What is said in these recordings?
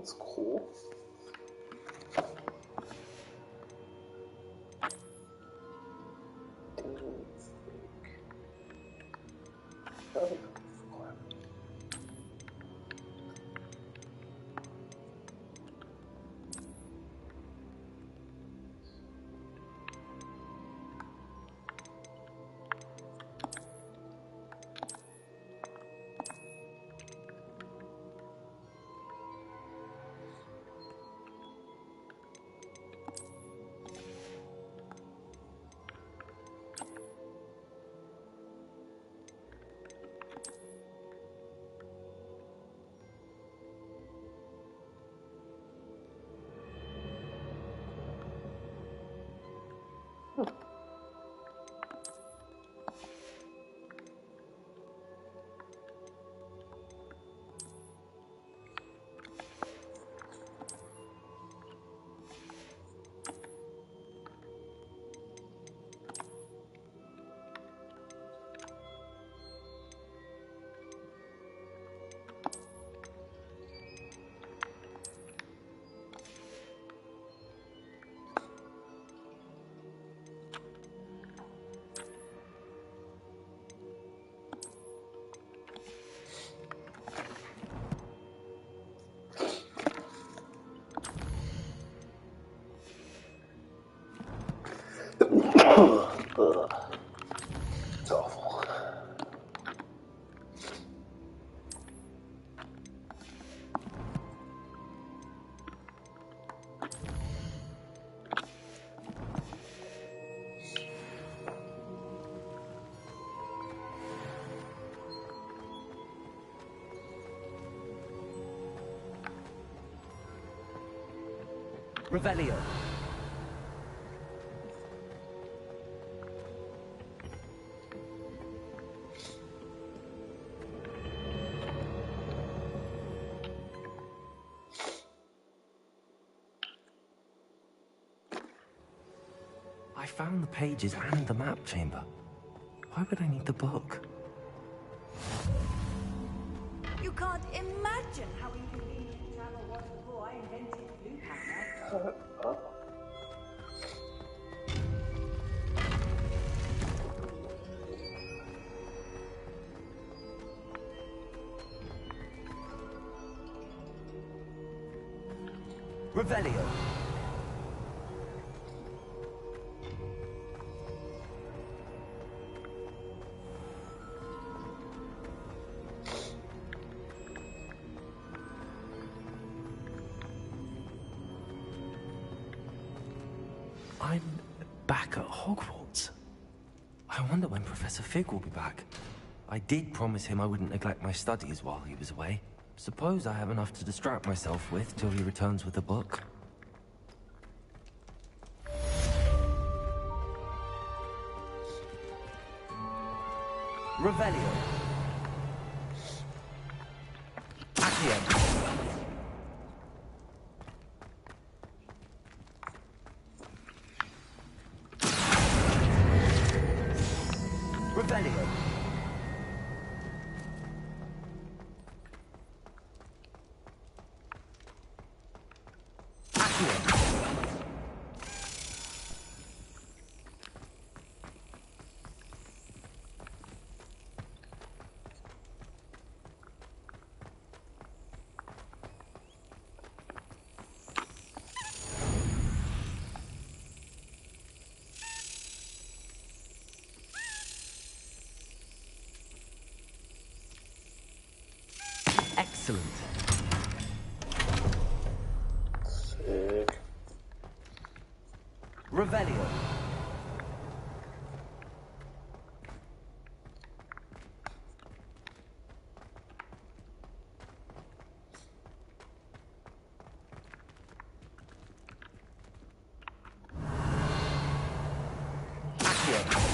That's cool. It's awful. Revelio. I found the pages and the map chamber. Why would I need the book? You can't imagine how inconvenient travel was before I invented blue powder. Revelio. I'm back at Hogwarts. I wonder when Professor Fig will be back. I did promise him I wouldn't neglect my studies while he was away. Suppose I have enough to distract myself with till he returns with a book. Revelio. Accio. Revelio. Excellent. Sick. Revelio. Accio.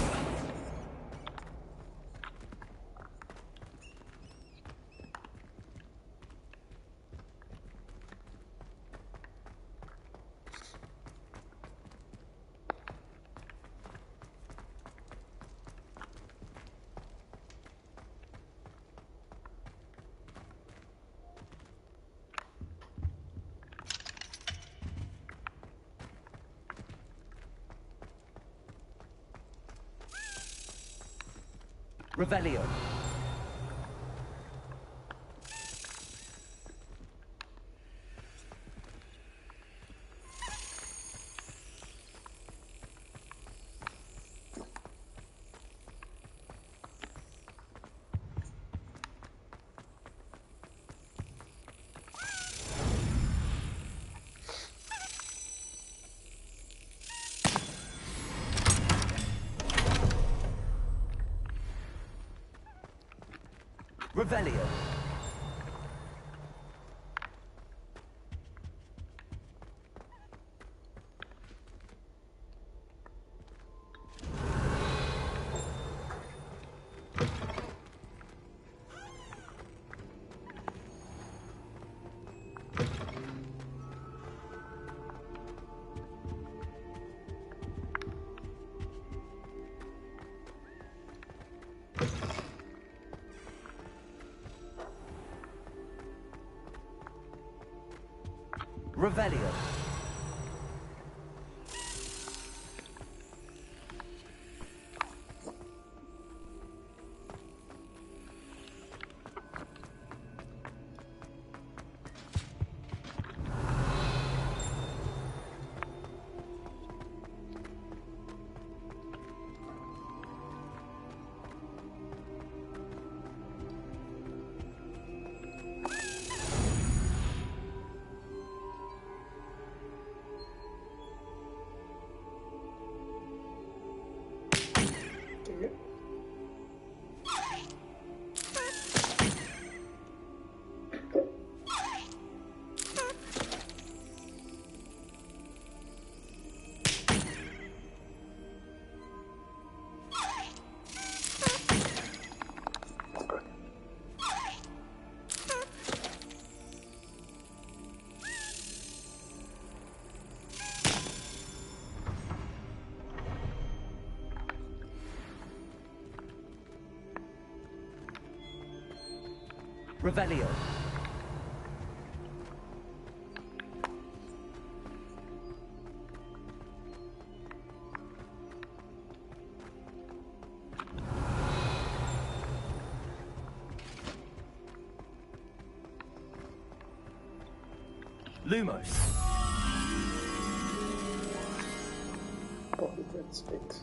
Revelio. Revelio. Revelio. Revelio. Lumos. Oh, that's it.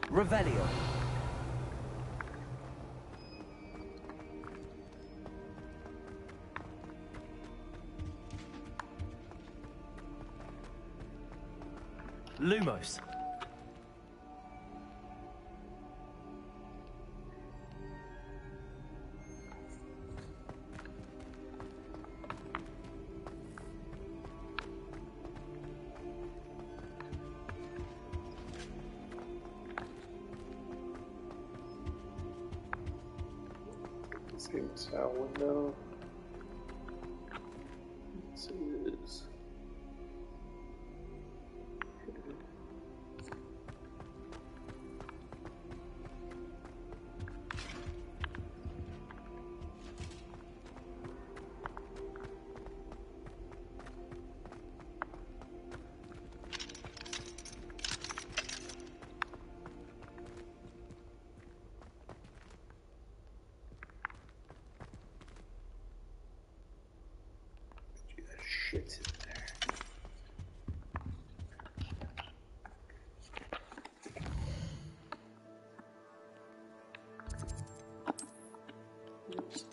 Revelio. Lumos. Seems our window. This is shit in there. Oops.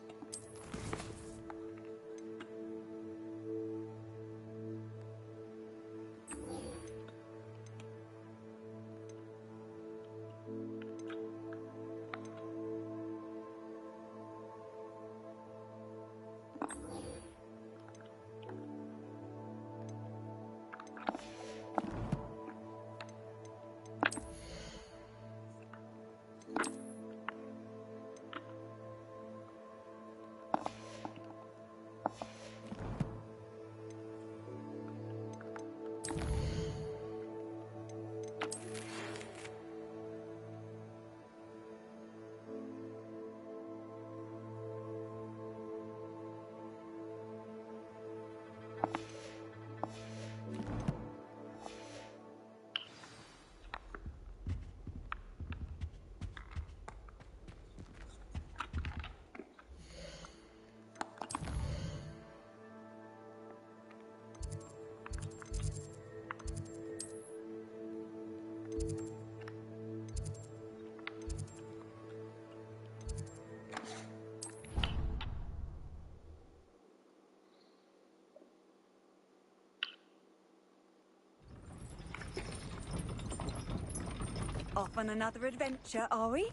Off on another adventure, are we?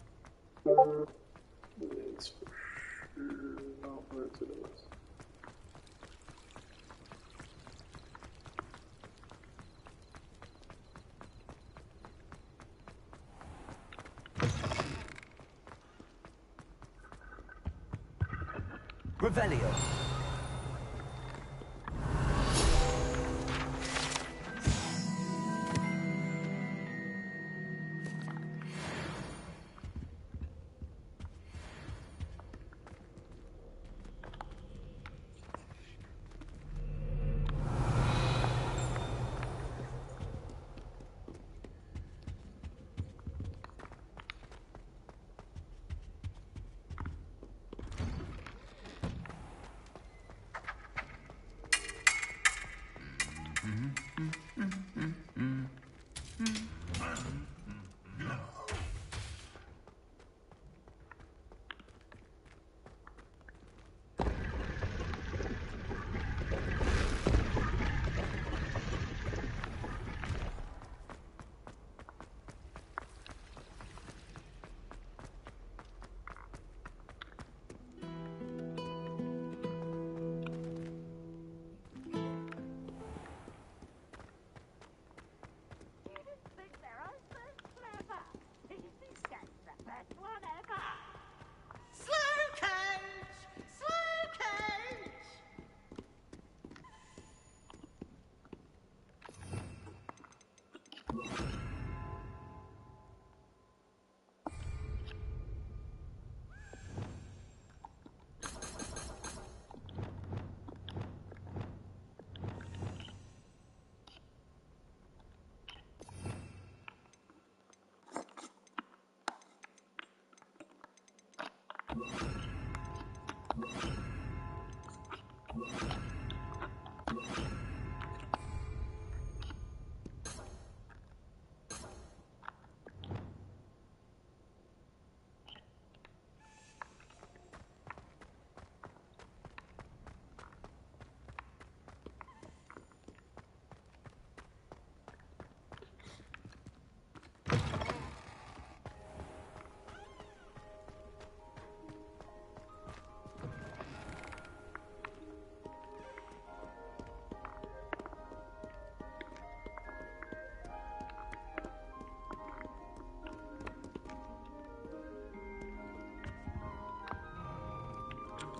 It's for sure not where it is. Revelio.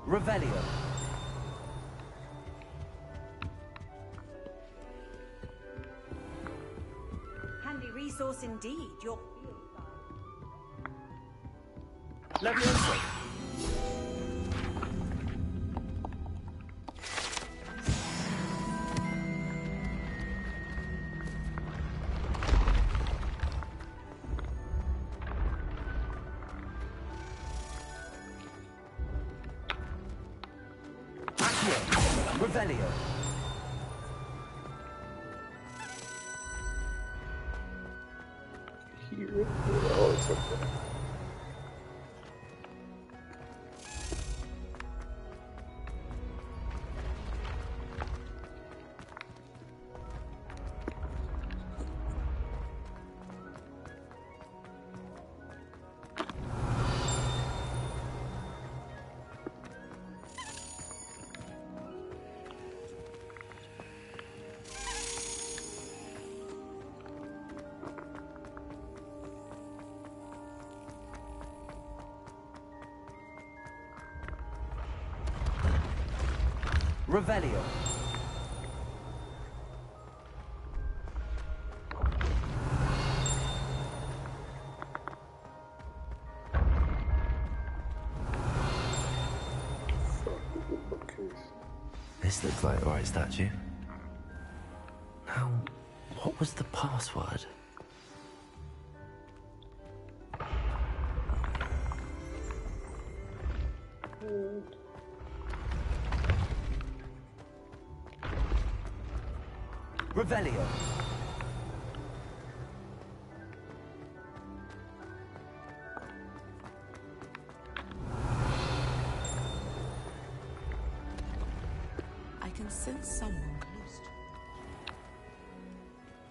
Revelio. Handy resource indeed, your Levioso. Revelio. Here. Oh, it's up there. Revelio. This looks like the right statue. Now, what was the password? Revelio. I can sense someone close to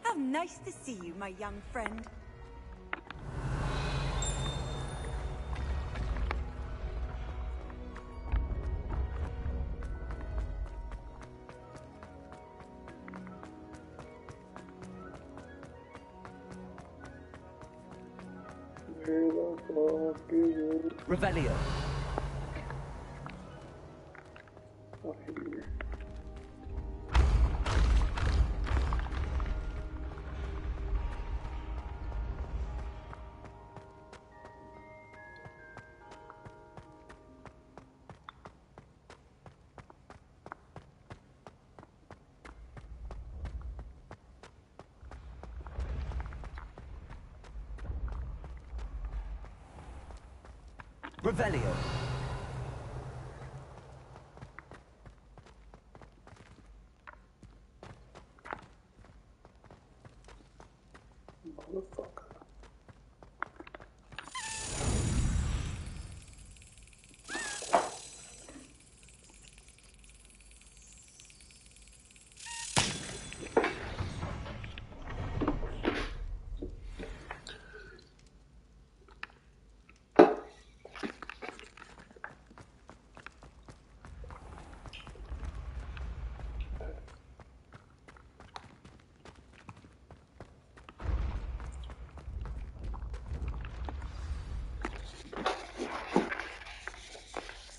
How nice to see you, my young friend. Oh, good. Revelio. Oh, here. Revelio. Motherfucker.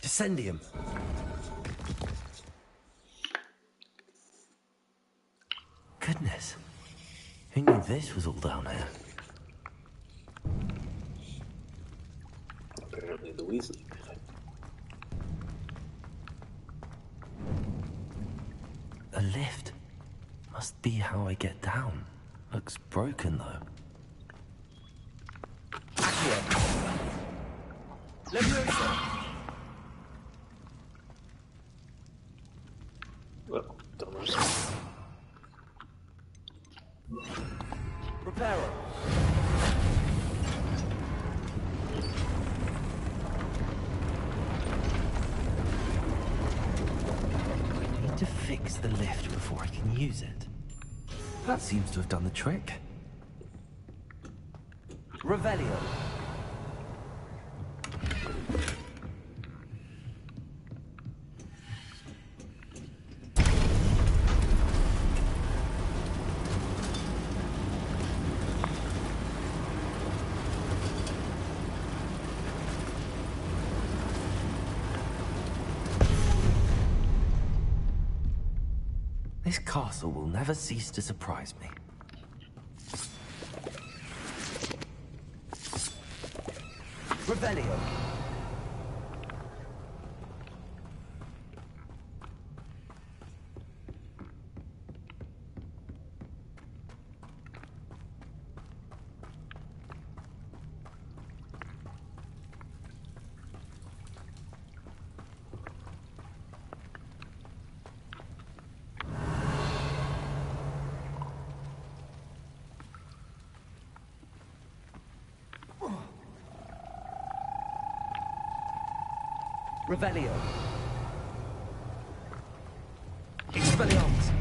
Descendium. Goodness. Who knew this was all down here? Apparently Louise. A lift. Must be how I get down. Looks broken though. Accio. Leviosa. Well, dumbers. Reparo. I need to fix the lift before I can use it. That seems to have done the trick. Revelio. This castle will never cease to surprise me. Revelio. Revelio. Expelliarmus.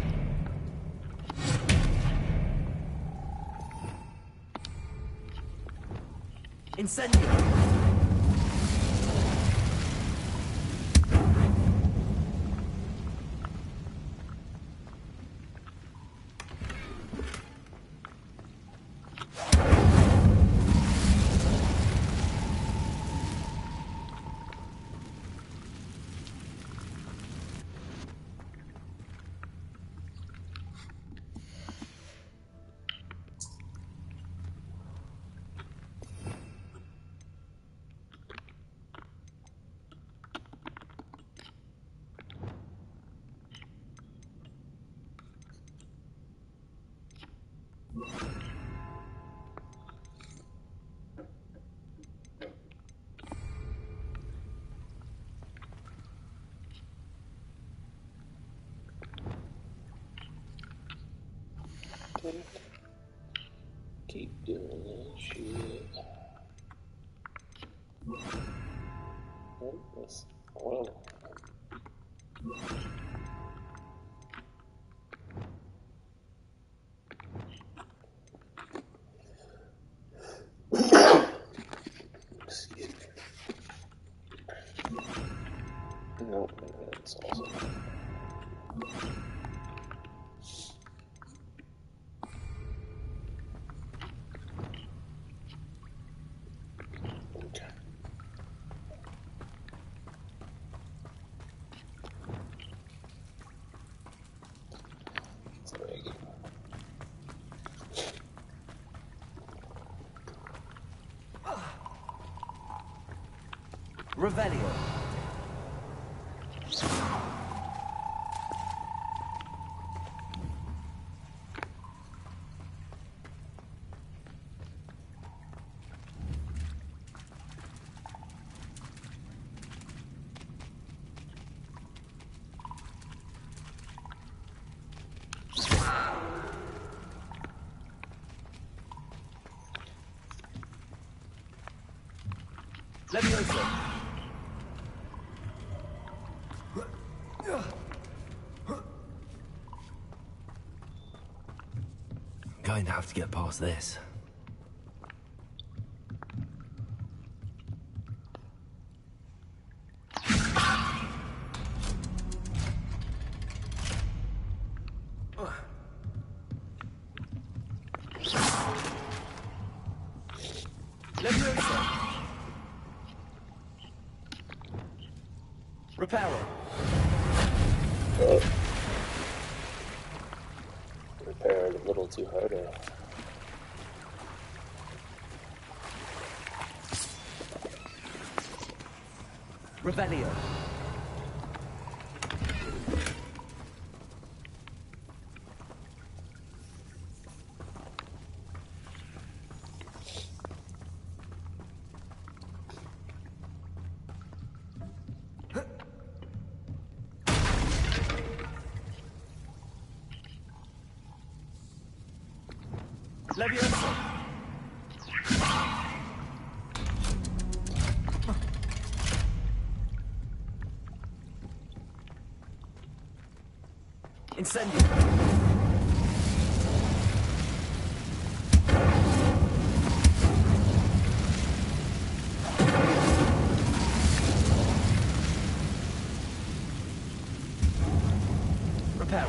Incendio. Keep doing that shit. What is oil? Excuse me. Nope, that's also. Revelio. Levioso. I'm going to have to get past this. Levioso. Reparo. Repair it a little too hard. Revelio. Levioso. Incendio. Repair.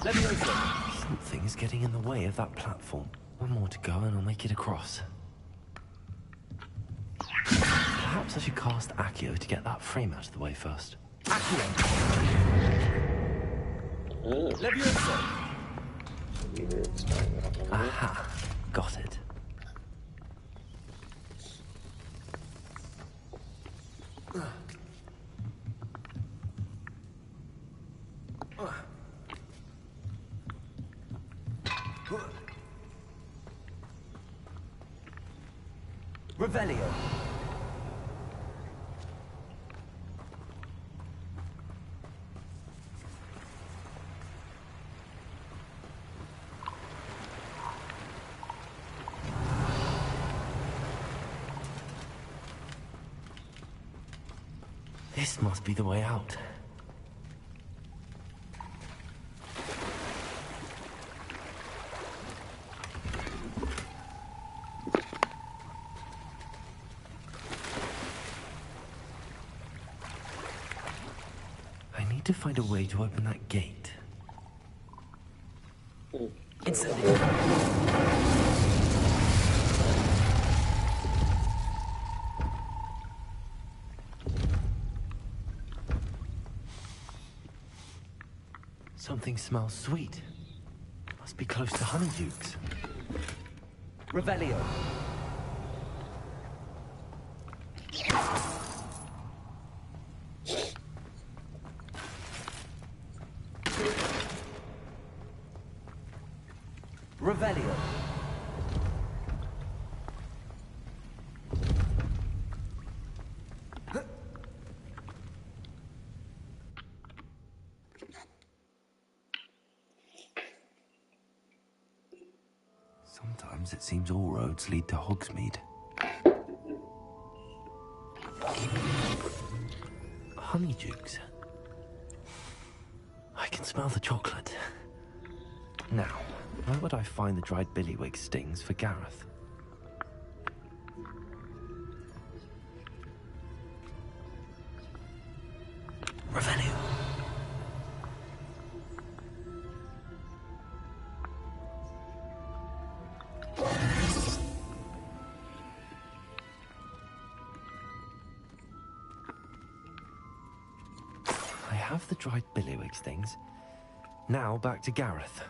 Levioso. Something is getting in the way of that platform. One more to go and I'll make it across. Perhaps I should cast Accio to get that frame out of the way first. Accio! Levioso! Aha! Got it. Revelio. This must be the way out. I need to find a way to open that gate. Incendio. Something smells sweet. Must be close to Honeydukes. Revelio. Revelio. Sometimes it seems all roads lead to Hogsmeade. Honeydukes. I can smell the chocolate. Now, where would I find the dried billywig stings for Gareth? Revelio. I have the dried billywig stings. Now back to Gareth.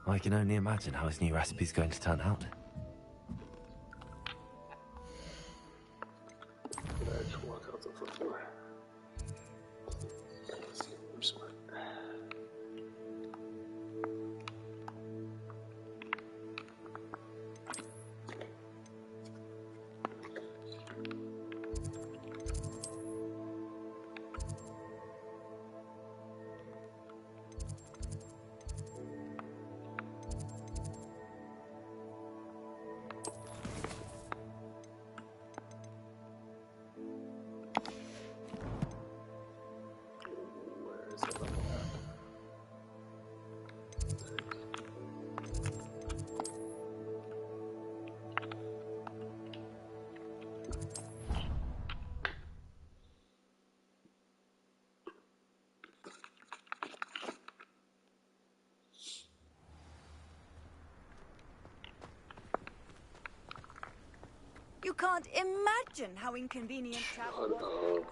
I can only imagine how his new recipe's going to turn out. I just walk out the front door. Let's see, where's my... You can't imagine how inconvenient travel was.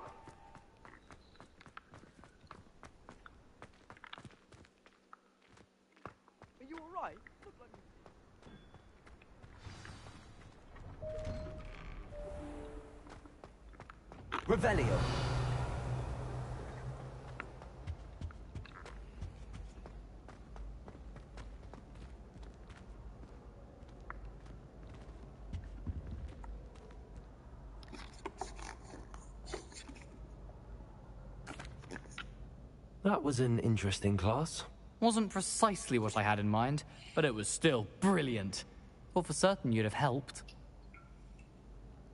Are you alright? Revelio. That was an interesting class. Wasn't precisely what I had in mind, but it was still brilliant. Thought for certain you'd have helped.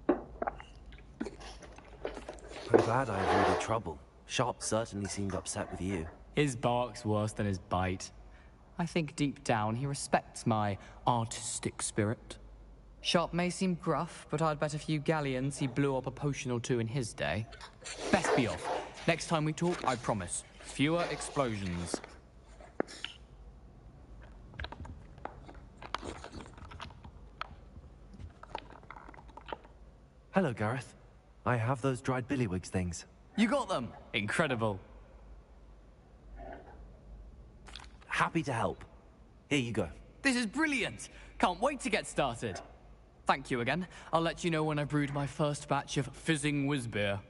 I'm glad I avoided trouble. Sharp certainly seemed upset with you. His bark's worse than his bite. I think deep down he respects my artistic spirit. Sharp may seem gruff, but I'd bet a few galleons he blew up a potion or two in his day. Best be off. Next time we talk, I promise. Fewer explosions. Hello, Gareth. I have those dried billywigs things. You got them! Incredible. Happy to help. Here you go. This is brilliant! Can't wait to get started. Thank you again. I'll let you know when I brewed my first batch of fizzing whiz-beer.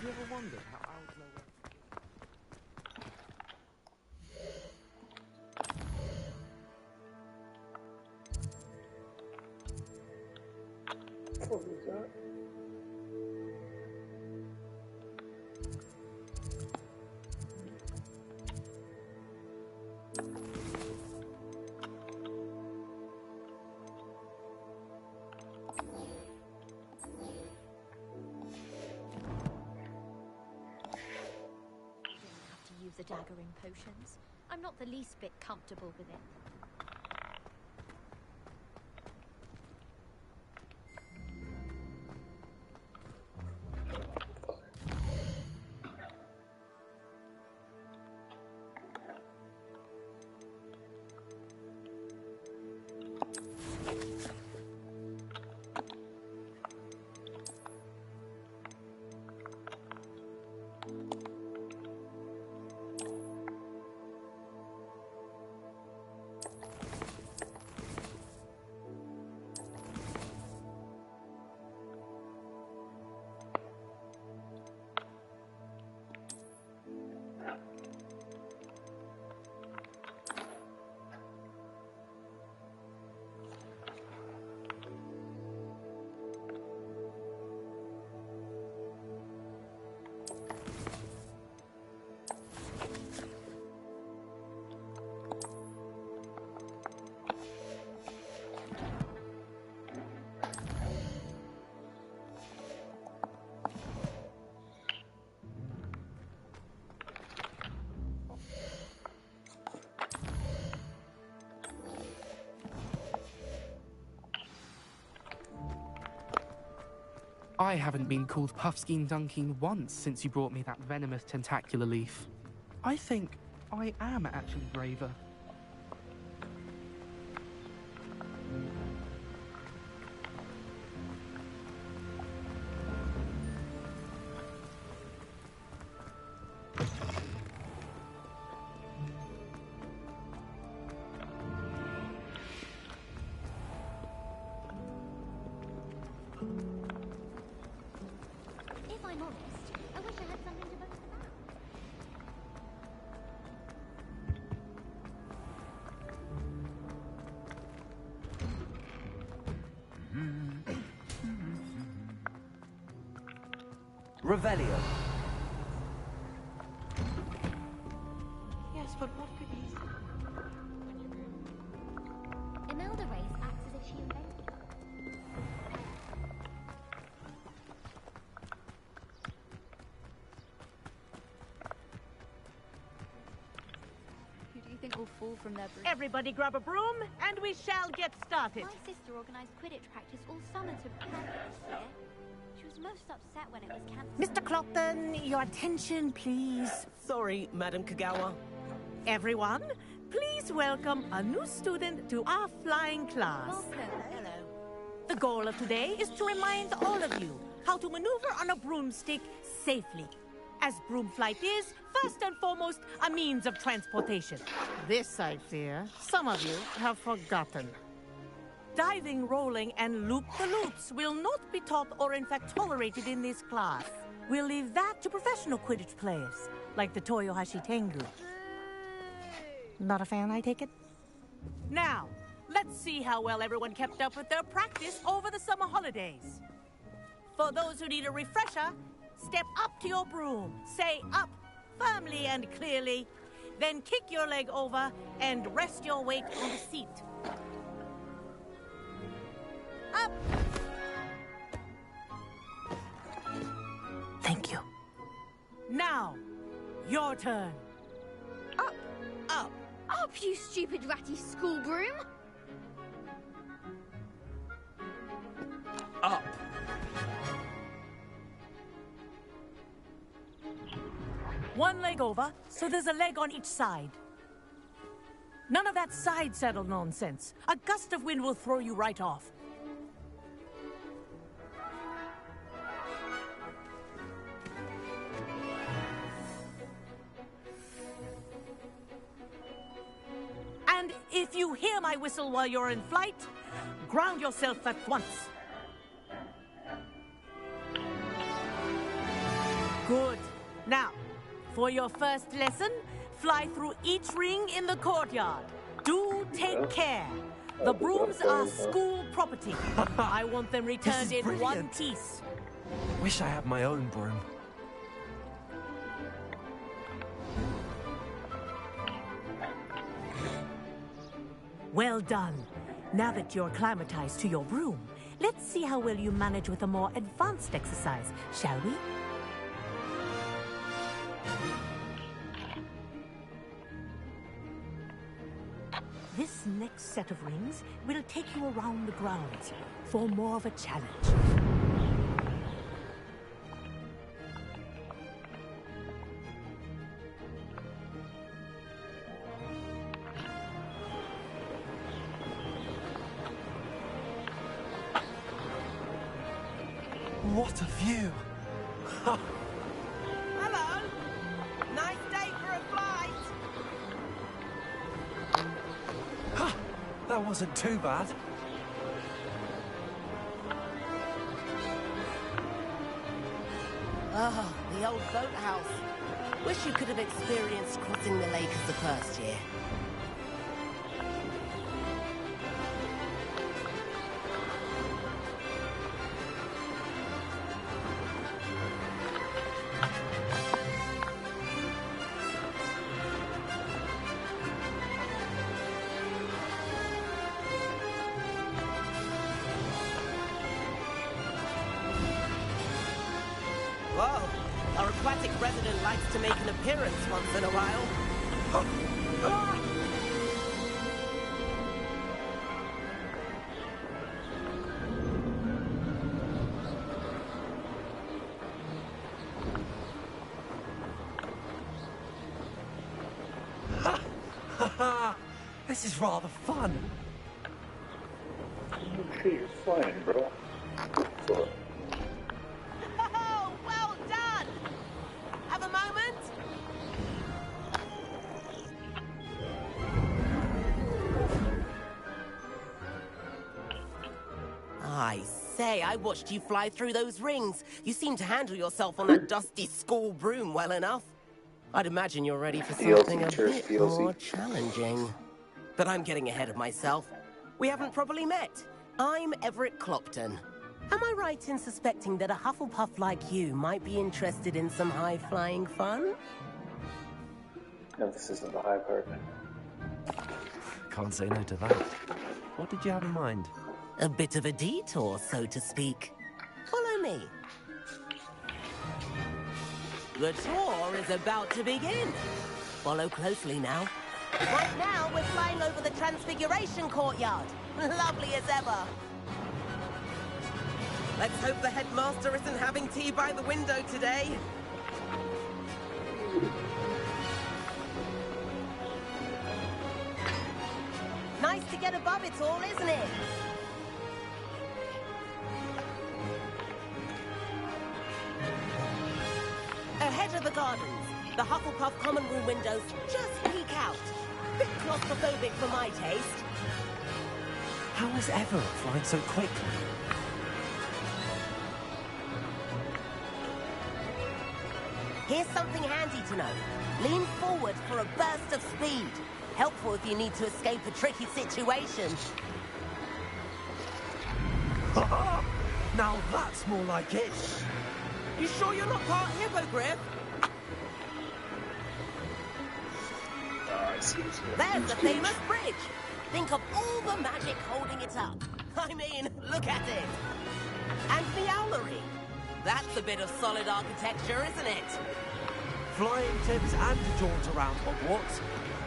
You ever wondered how owls know where... What was that? Have to use a dagger in potions. I'm not the least bit comfortable with it. I haven't been called Puffskein Dunking once since you brought me that venomous tentacular leaf. I think I am actually braver. If I'm honest, I wish I had something to boast about. Revelio. Yes, but what could these... Imelda Race acts as if she invented them. Who do you think will fall from their bridge? Everybody grab a broom, and we shall get started. My sister organised Quidditch practice all summer to prepare for this year. She was most upset when it was cancelled. Mr. Clopton, your attention, please. Sorry, Madam Kagawa. Everyone, please welcome a new student to our flying class. Welcome. Hello. The goal of today is to remind all of you how to maneuver on a broomstick safely. As broom flight is, first and foremost, a means of transportation. This, I fear, some of you have forgotten. Diving, rolling, and loop-the-loops will not be taught or in fact tolerated in this class. We'll leave that to professional Quidditch players, like the Toyohashi Tengu. Not a fan, I take it? Now, let's see how well everyone kept up with their practice over the summer holidays. For those who need a refresher, step up to your broom, say up firmly and clearly, then kick your leg over and rest your weight on the seat. Up! Thank you. Now, your turn. Up! Up. Up, you stupid ratty school broom! Up. One leg over, so there's a leg on each side. None of that side saddle nonsense. A gust of wind will throw you right off. And if you hear my whistle while you're in flight, ground yourself at once. Good. Now, for your first lesson, fly through each ring in the courtyard. Do take care. The brooms are school property. I want them returned in one brilliant. piece. Wish I had my own broom. Well done. Now that you're acclimatized to your broom, let's see how well you manage with a more advanced exercise, shall we? This next set of rings will take you around the grounds for more of a challenge. What a view! Hello. Nice day for a flight. That wasn't too bad. Ah, the old boathouse. Wish you could have experienced crossing the lake as the first year. Whoa, our aquatic resident likes to make an appearance once in a while. This is rather fun. Shit, you're flying, bro. Fuck. Oh, well done! Have a moment? I say, I watched you fly through those rings. You seem to handle yourself on that dusty school broom well enough. I'd imagine you're ready for something a bit more challenging. But I'm getting ahead of myself. We haven't properly met. I'm Everett Clopton. Am I right in suspecting that a Hufflepuff like you might be interested in some high-flying fun? No, this isn't the high part. Can't say no to that. What did you have in mind? A bit of a detour, so to speak. Follow me. The tour is about to begin. Follow closely now. Right now, we're flying over the Transfiguration Courtyard. Lovely as ever. Let's hope the headmaster isn't having tea by the window today. Nice to get above it all, isn't it? Ahead of the gardens, the Hufflepuff common room windows just peek out. Bit claustrophobic for my taste. How is Everett flying so quickly? Here's something handy to know. Lean forward for a burst of speed. Helpful if you need to escape a tricky situation. Now that's more like it. You sure you're not part hippogriff? I see. There's the famous bridge. Think of all the magic holding it up. I mean, look at it. And the owlery. That's a bit of solid architecture, isn't it? Flying tips and a jaunt around Hogwarts.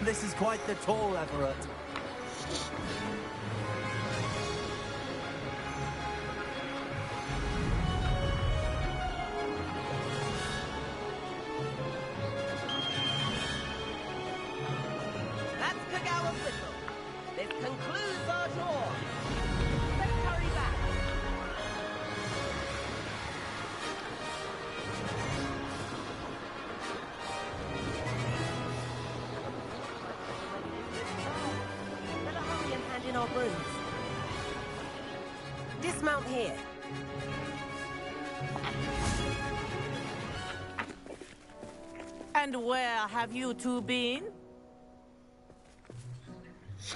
This is quite the tour, Everett. That's Kagawa's whistle. This concludes our tour. Let's hurry back. Better hurry and hand in our brooms. Dismount here. And where have you two been?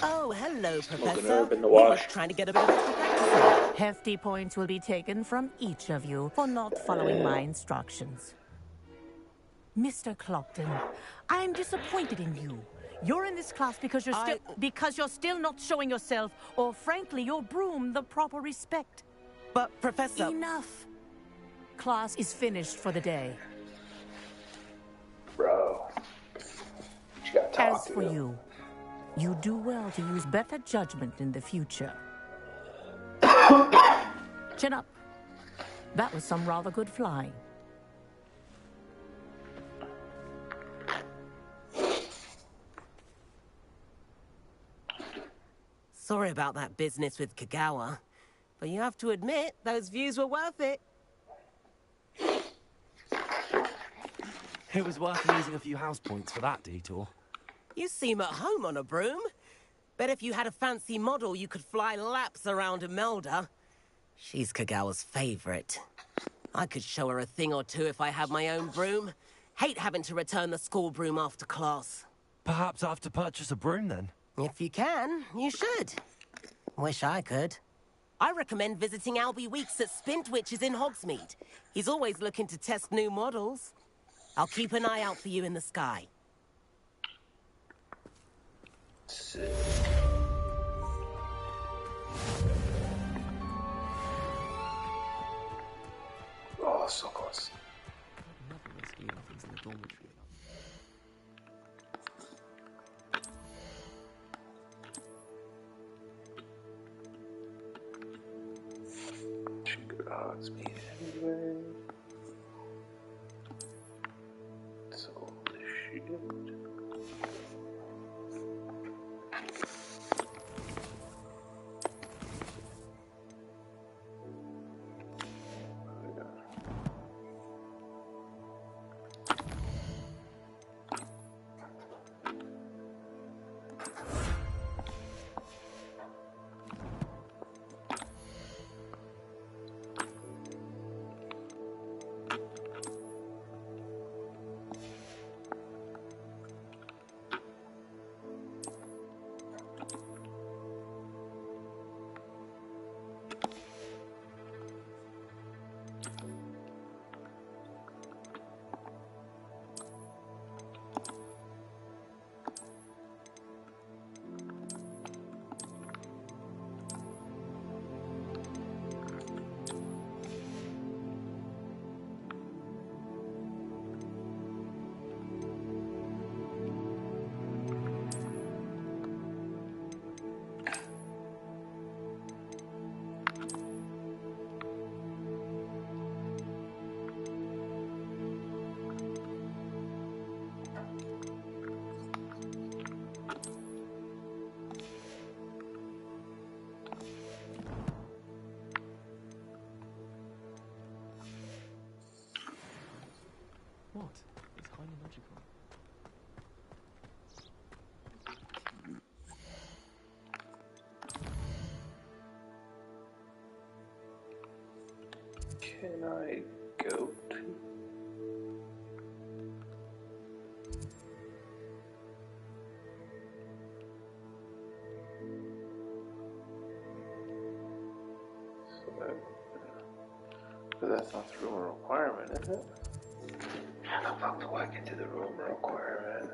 Oh, hello, Smoking Professor. herb in the We were wash. trying to get a bit of extra practice in. Hefty points will be taken from each of you for not following my instructions. Mr. Clopton, I'm disappointed in you. You're in this class because you're still not showing yourself, or frankly, your broom the proper respect. But, Professor... Enough. Class is finished for the day. Bro. You gotta talk As to for him. you, you do well to use better judgment in the future. Chin up. That was some rather good flying. Sorry about that business with Kagawa, but you have to admit, those views were worth it. It was worth losing a few house points for that detour. You seem at home on a broom. Bet if you had a fancy model, you could fly laps around Imelda. She's Kagawa's favorite. I could show her a thing or two if I had my own broom. Hate having to return the school broom after class. Perhaps I have to purchase a broom then. If you can, you should. Wish I could. I recommend visiting Albie Weeks at Spintwitches in Hogsmeade. He's always looking to test new models. I'll keep an eye out for you in the sky. Sick. Oh, so close. Should go to Hogsmeade anyway. So, shoot. can I go to? But that's not the room requirement, is it? How the fuck do I get to the room requirement?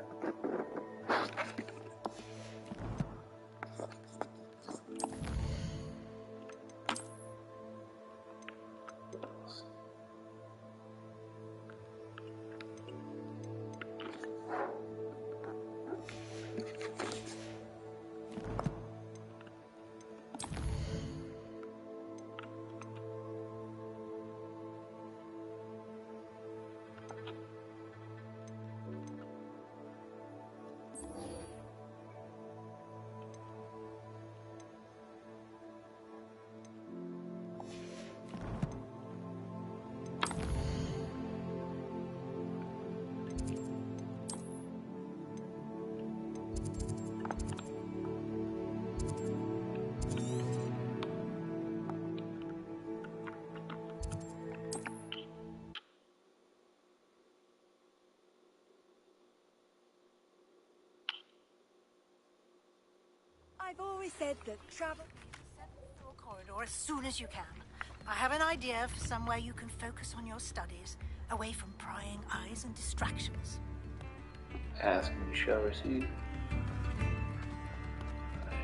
I've always said that travel the 7th floor corridor as soon as you can. I have an idea for somewhere you can focus on your studies, away from prying eyes and distractions. Ask and you shall receive. I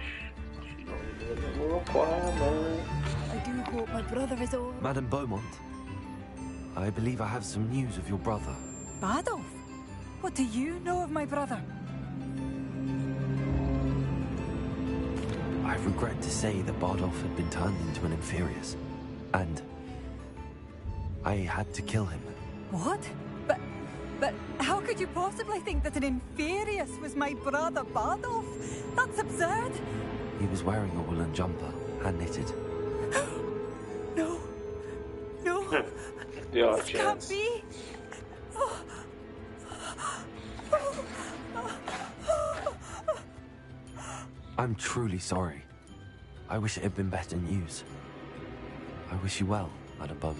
do hope my brother is all... Madame Beaumont, I believe I have some news of your brother. Badolf? What do you know of my brother? I regret to say that Bardolph had been turned into an Inferius, and I had to kill him. What? But how could you possibly think that an Inferius was my brother Bardolph? That's absurd! He was wearing a woolen jumper, hand-knitted. No. No. This can't be. I'm truly sorry. I wish it had been better news. I wish you well, Madame Beaumont.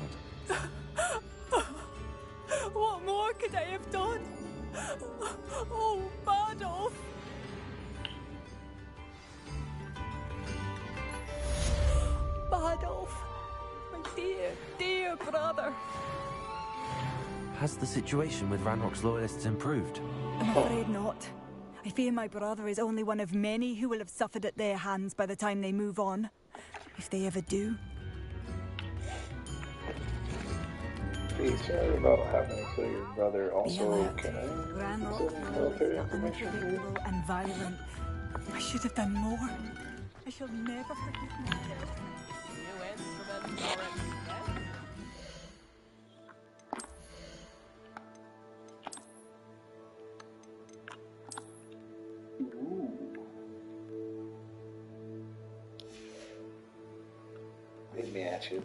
What more could I have done? Oh, Bardolph! Bardolph, my dear, dear brother. Has the situation with Ranrock's loyalists improved? I'm afraid not. I fear my brother is only one of many who will have suffered at their hands by the time they move on. If they ever do. Please tell me about having to kill your brother. Also, can I Ranrock military is unpredictable and violent. I should have done more. I shall never forgive myself. New instruments are expensive. Big matches.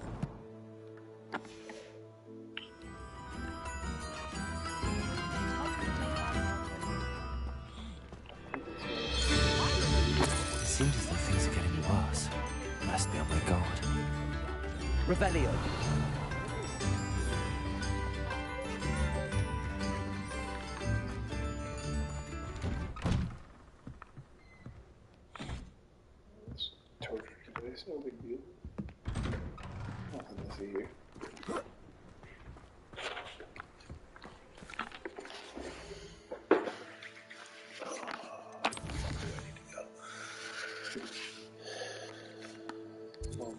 It seems as though things are getting worse. Best be on my guard. Revelio. It's torture device, no big deal. Nothing to see here.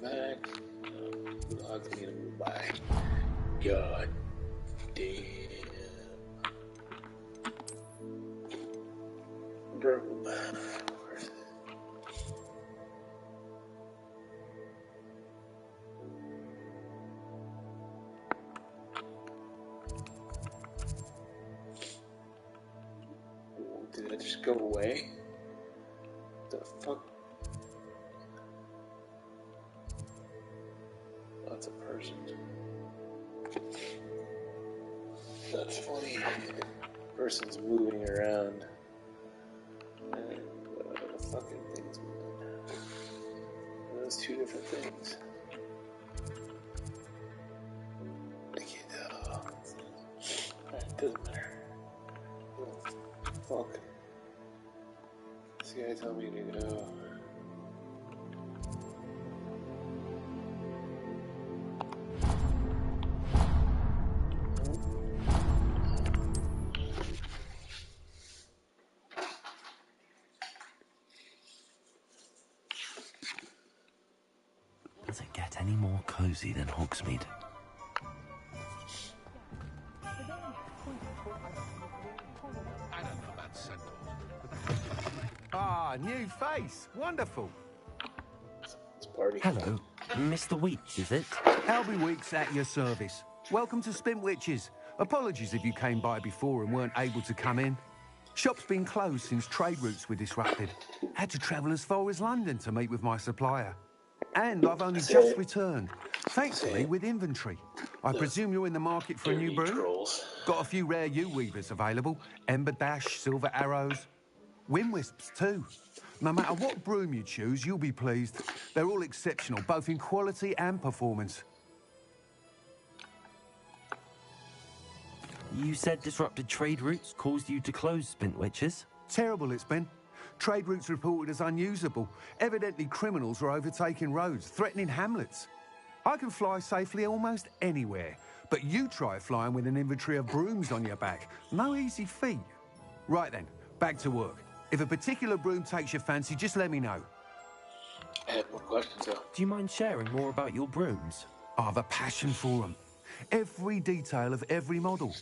Back. Logs need to move by. God damn. Bro. Where's it? Did that just go away? The fuck? That's a person. That's funny. Person's moving around. And the fucking thing's moving. Those two different things. tell me to go. Does it get any more cozy than Hogsmeade? Ah, new face. Wonderful. It's party. Hello, Mr. Weeks, is it? Albie Weeks at your service. Welcome to Spintwitches. Apologies if you came by before and weren't able to come in. Shop's been closed since trade routes were disrupted. Had to travel as far as London to meet with my supplier. And I've only just returned, thankfully with inventory. I presume you're in the market for a new broom? Got a few rare U-weavers available. Ember Dash, Silver Arrows. Wind Wisps too. No matter what broom you choose, you'll be pleased. They're all exceptional, both in quality and performance. You said disrupted trade routes caused you to close Spintwitches? Terrible it's been. Trade routes reported as unusable. Evidently criminals are overtaking roads, threatening hamlets. I can fly safely almost anywhere, but you try flying with an inventory of brooms on your back. No easy feat. Right then, back to work. If a particular broom takes your fancy, just let me know. I had more questions though. Do you mind sharing more about your brooms? I have a passion for them. Every detail of every model.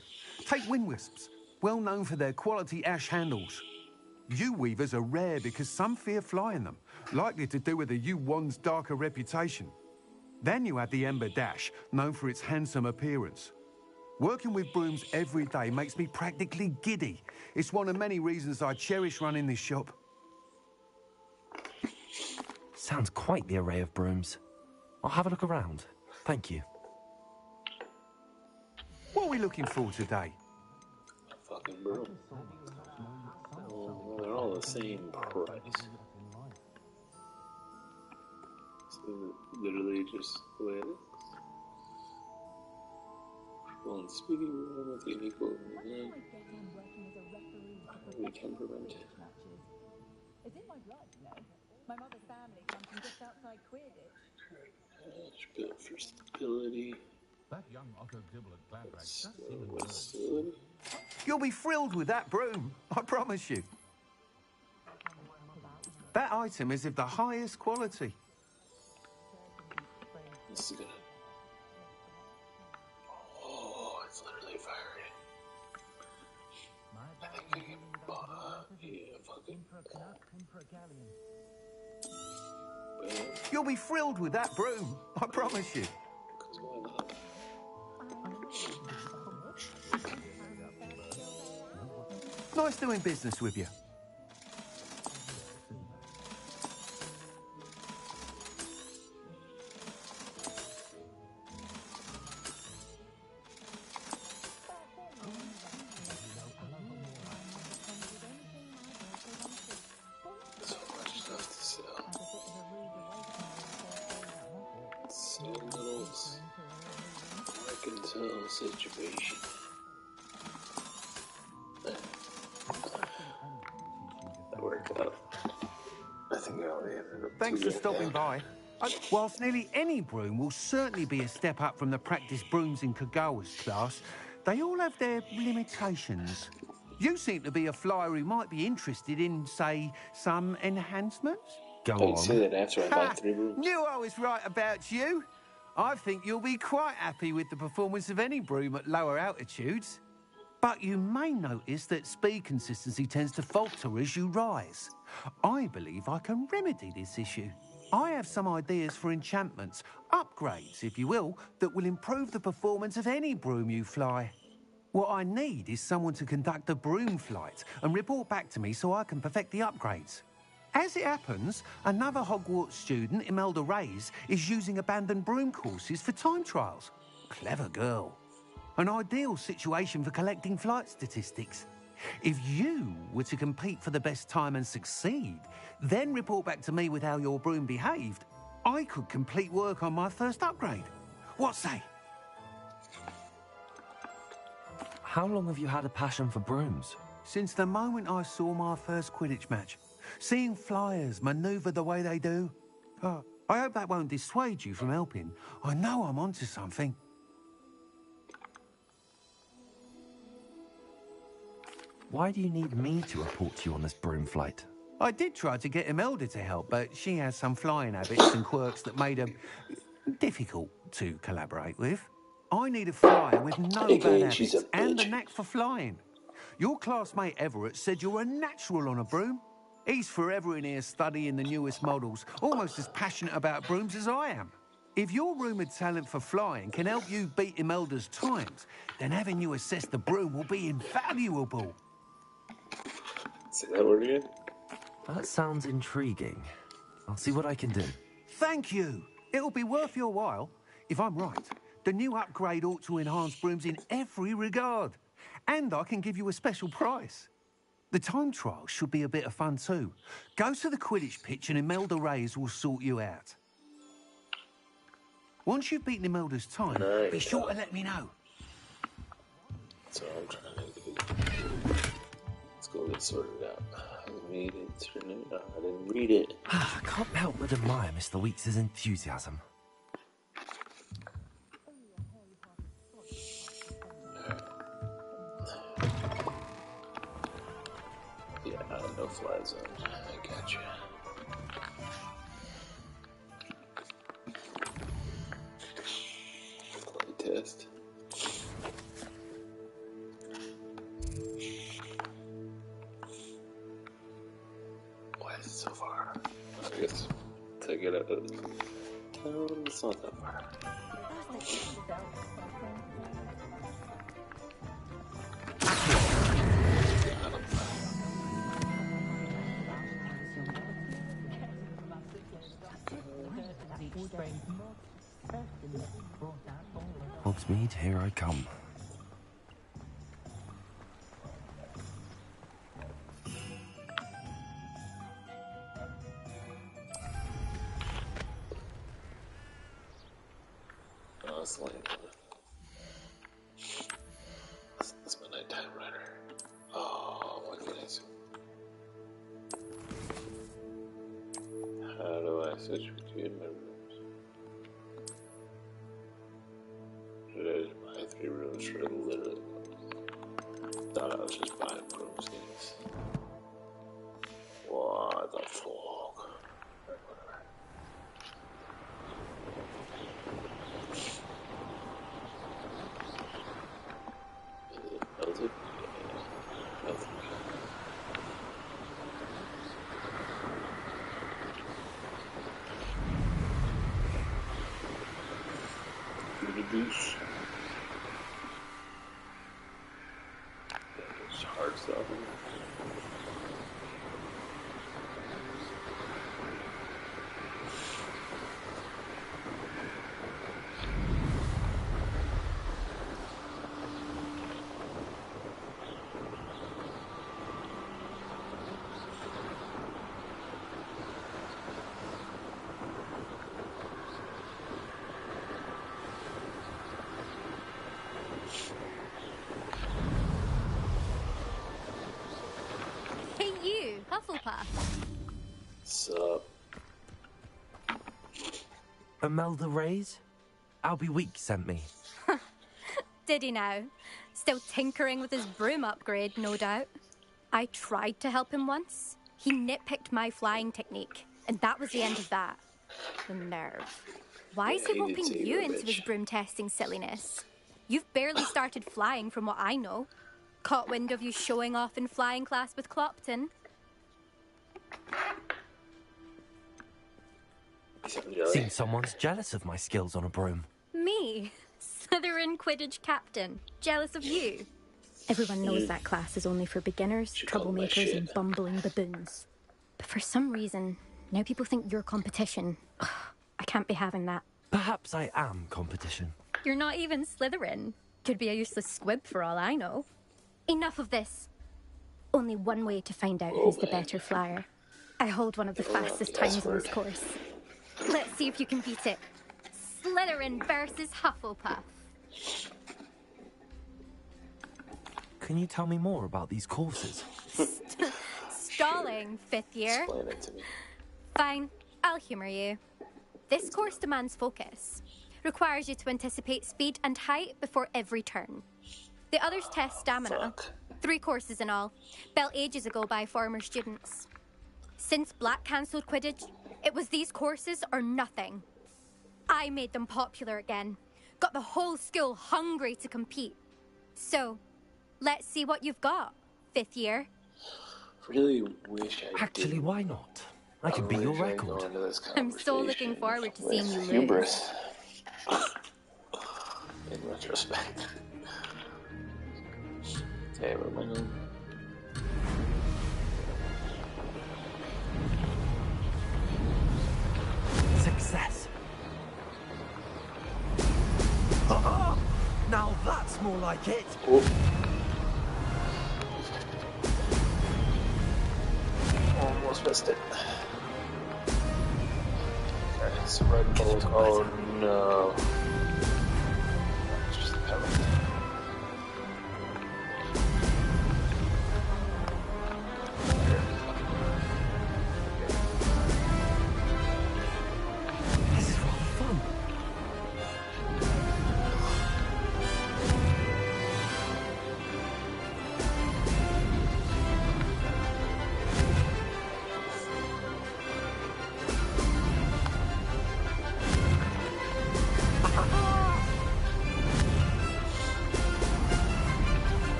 Take Wind Wisps, well known for their quality ash handles. U-weavers are rare because some fear flying them, likely to do with the U-wand's darker reputation. Then you have the Ember Dash, known for its handsome appearance. Working with brooms every day makes me practically giddy. It's one of many reasons I cherish running this shop. Sounds quite the array of brooms. I'll have a look around. Thank you. What are we looking for today? A fucking broom. Well, they're all the same price. So literally just the way it is. Well, and speedy room with unique movement. We temperament. It's in my blood, you know. My mother's family comes from just outside Quidditch. Built for stability. That young Otto Giblet Gladrag What's stability? You'll be thrilled with that broom, I promise you. That item is of the highest quality. This is gonna... Oh, it's literally fiery. I think I can fucking... You'll be thrilled with that broom, I promise you. Because why not? Nice doing business with you. So much stuff to sell. Sandals. Mercantile situation. That worked out. I think I only ended up. Thanks for stopping by. Whilst nearly any broom will certainly be a step up from the practice brooms in Kagawa's class, they all have their limitations. You seem to be a flyer who might be interested in, say, some enhancements? Go I on. say that after I buy 3 brooms. Knew I was right about you. I think you'll be quite happy with the performance of any broom at lower altitudes. But you may notice that speed consistency tends to falter as you rise. I believe I can remedy this issue. I have some ideas for enchantments, upgrades, if you will, that will improve the performance of any broom you fly. What I need is someone to conduct a broom flight and report back to me so I can perfect the upgrades. As it happens, another Hogwarts student, Imelda Reyes, is using abandoned broom courses for time trials. Clever girl. An ideal situation for collecting flight statistics. If you were to compete for the best time and succeed, then report back to me with how your broom behaved, I could complete work on my first upgrade. What say? How long have you had a passion for brooms? Since the moment I saw my first Quidditch match. Seeing flyers manoeuvre the way they do. I hope that won't dissuade you from helping. I know I'm onto something. Why do you need me to report to you on this broom flight? I did try to get Imelda to help, but she has some flying habits and quirks that made her difficult to collaborate with. I need a flyer with no bad habits and a knack for flying. Your classmate Everett said you're a natural on a broom. He's forever in here studying the newest models, almost as passionate about brooms as I am. If your rumoured talent for flying can help you beat Imelda's times, then having you assess the broom will be invaluable. Say that word again? That sounds intriguing. I'll see what I can do. Thank you. It'll be worth your while. If I'm right, the new upgrade ought to enhance brooms in every regard. And I can give you a special price. The time trial should be a bit of fun too. Go to the Quidditch pitch and Imelda Reyes will sort you out. Once you've beaten Imelda's time, be sure to let me know. That's what I'm trying to do. Let's go get sorted out. I made it. No, I didn't read it. I can't help but admire Mr. Weeks' enthusiasm. Yeah, no fly zone. I gotcha. Play test. Why is it so far? I guess take it out of town. It's not that far. Hogsmeade, here I come. Oh, it's late. That's my nighttime rider. Oh, what can I see? How do I switch between my rooms? Should I just buy 3 rooms for literally? Thought I was just buying broomsticks. What the fuck? Whatever. Is it melted? Yeah, melted. Goose. There's hard stuff in there. Hey you, Hufflepuff. Sup? Imelda Reyes? Albie Weeks sent me. Did he now? Still tinkering with his broom upgrade, no doubt. I tried to help him once. He nitpicked my flying technique, and that was the end of that. The nerve. Why is he roping you into his broom testing silliness? You've barely started flying from what I know. Caught wind of you showing off in flying class with Clopton. Seems someone's jealous of my skills on a broom. Me? Slytherin Quidditch captain. Jealous of you? Everyone knows that class is only for beginners, troublemakers, and bumbling baboons. But for some reason, now people think you're competition. I can't be having that. Perhaps I am competition. You're not even Slytherin. Could be a useless squib for all I know. Enough of this. Only one way to find out who's the better flyer. I hold one of the fastest times on this course. Let's see if you can beat it. Slytherin versus Hufflepuff. Can you tell me more about these courses? stalling, fifth year? Explain it to me. Fine, I'll humor you. This course demands focus. Requires you to anticipate speed and height before every turn. The others test stamina. 3 courses in all, built ages ago by former students. Since Black cancelled Quidditch, it was these courses or nothing. I made them popular again. Got the whole school hungry to compete. So, let's see what you've got, fifth year. Really wish I Actually, didn't. why not? I could beat your record. I'm so looking forward to seeing you lose. Hubris. In retrospect. Okay, we're winning. Success. Now that's more like it. Oh. Almost missed it. Alright, so red balls. Oh no. That's just the penalty. This is rather fun.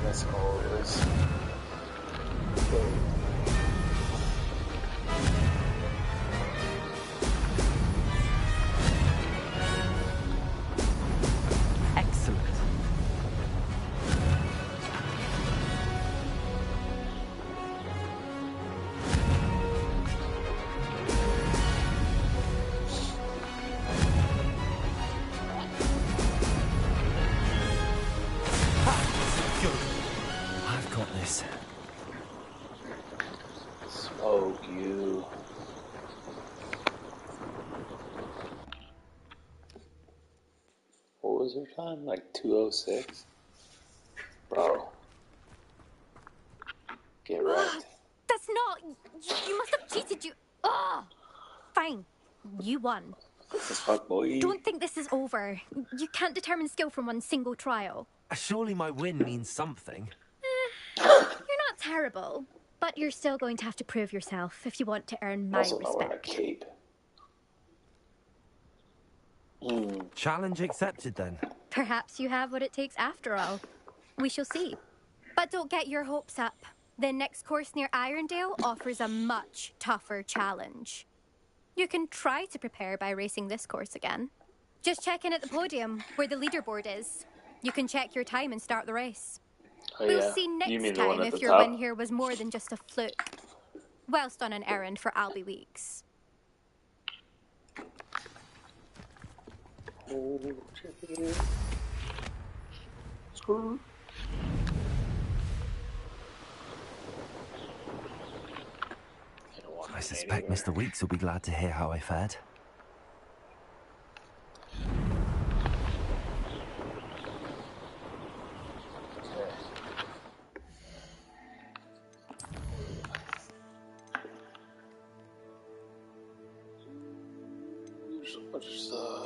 That's all it is. Excellent. I've got this. Smoke you. What was her time? Like 2:06? Bro. Get right. That's not... You must have cheated, you... Ugh! Fine. You won. What the fuck, boy? Don't think this is over. You can't determine skill from one single trial. Surely my win means something. You're not terrible, but you're still going to have to prove yourself if you want to earn my Also not wearing a respect. cape. Challenge accepted then. Perhaps you have what it takes after all. We shall see. But don't get your hopes up. The next course near Irondale offers a much tougher challenge. You can try to prepare by racing this course again. Just check in at the podium, where the leaderboard is. You can check your time and start the race. Oh, We'll yeah. see You mean next the one time at if the your top? win here was more than just a fluke. Whilst on an errand for Albie Weeks. Oh, check it out. Screw. I suspect Mr. Weeks will be glad to hear how I fared. There's so much stuff.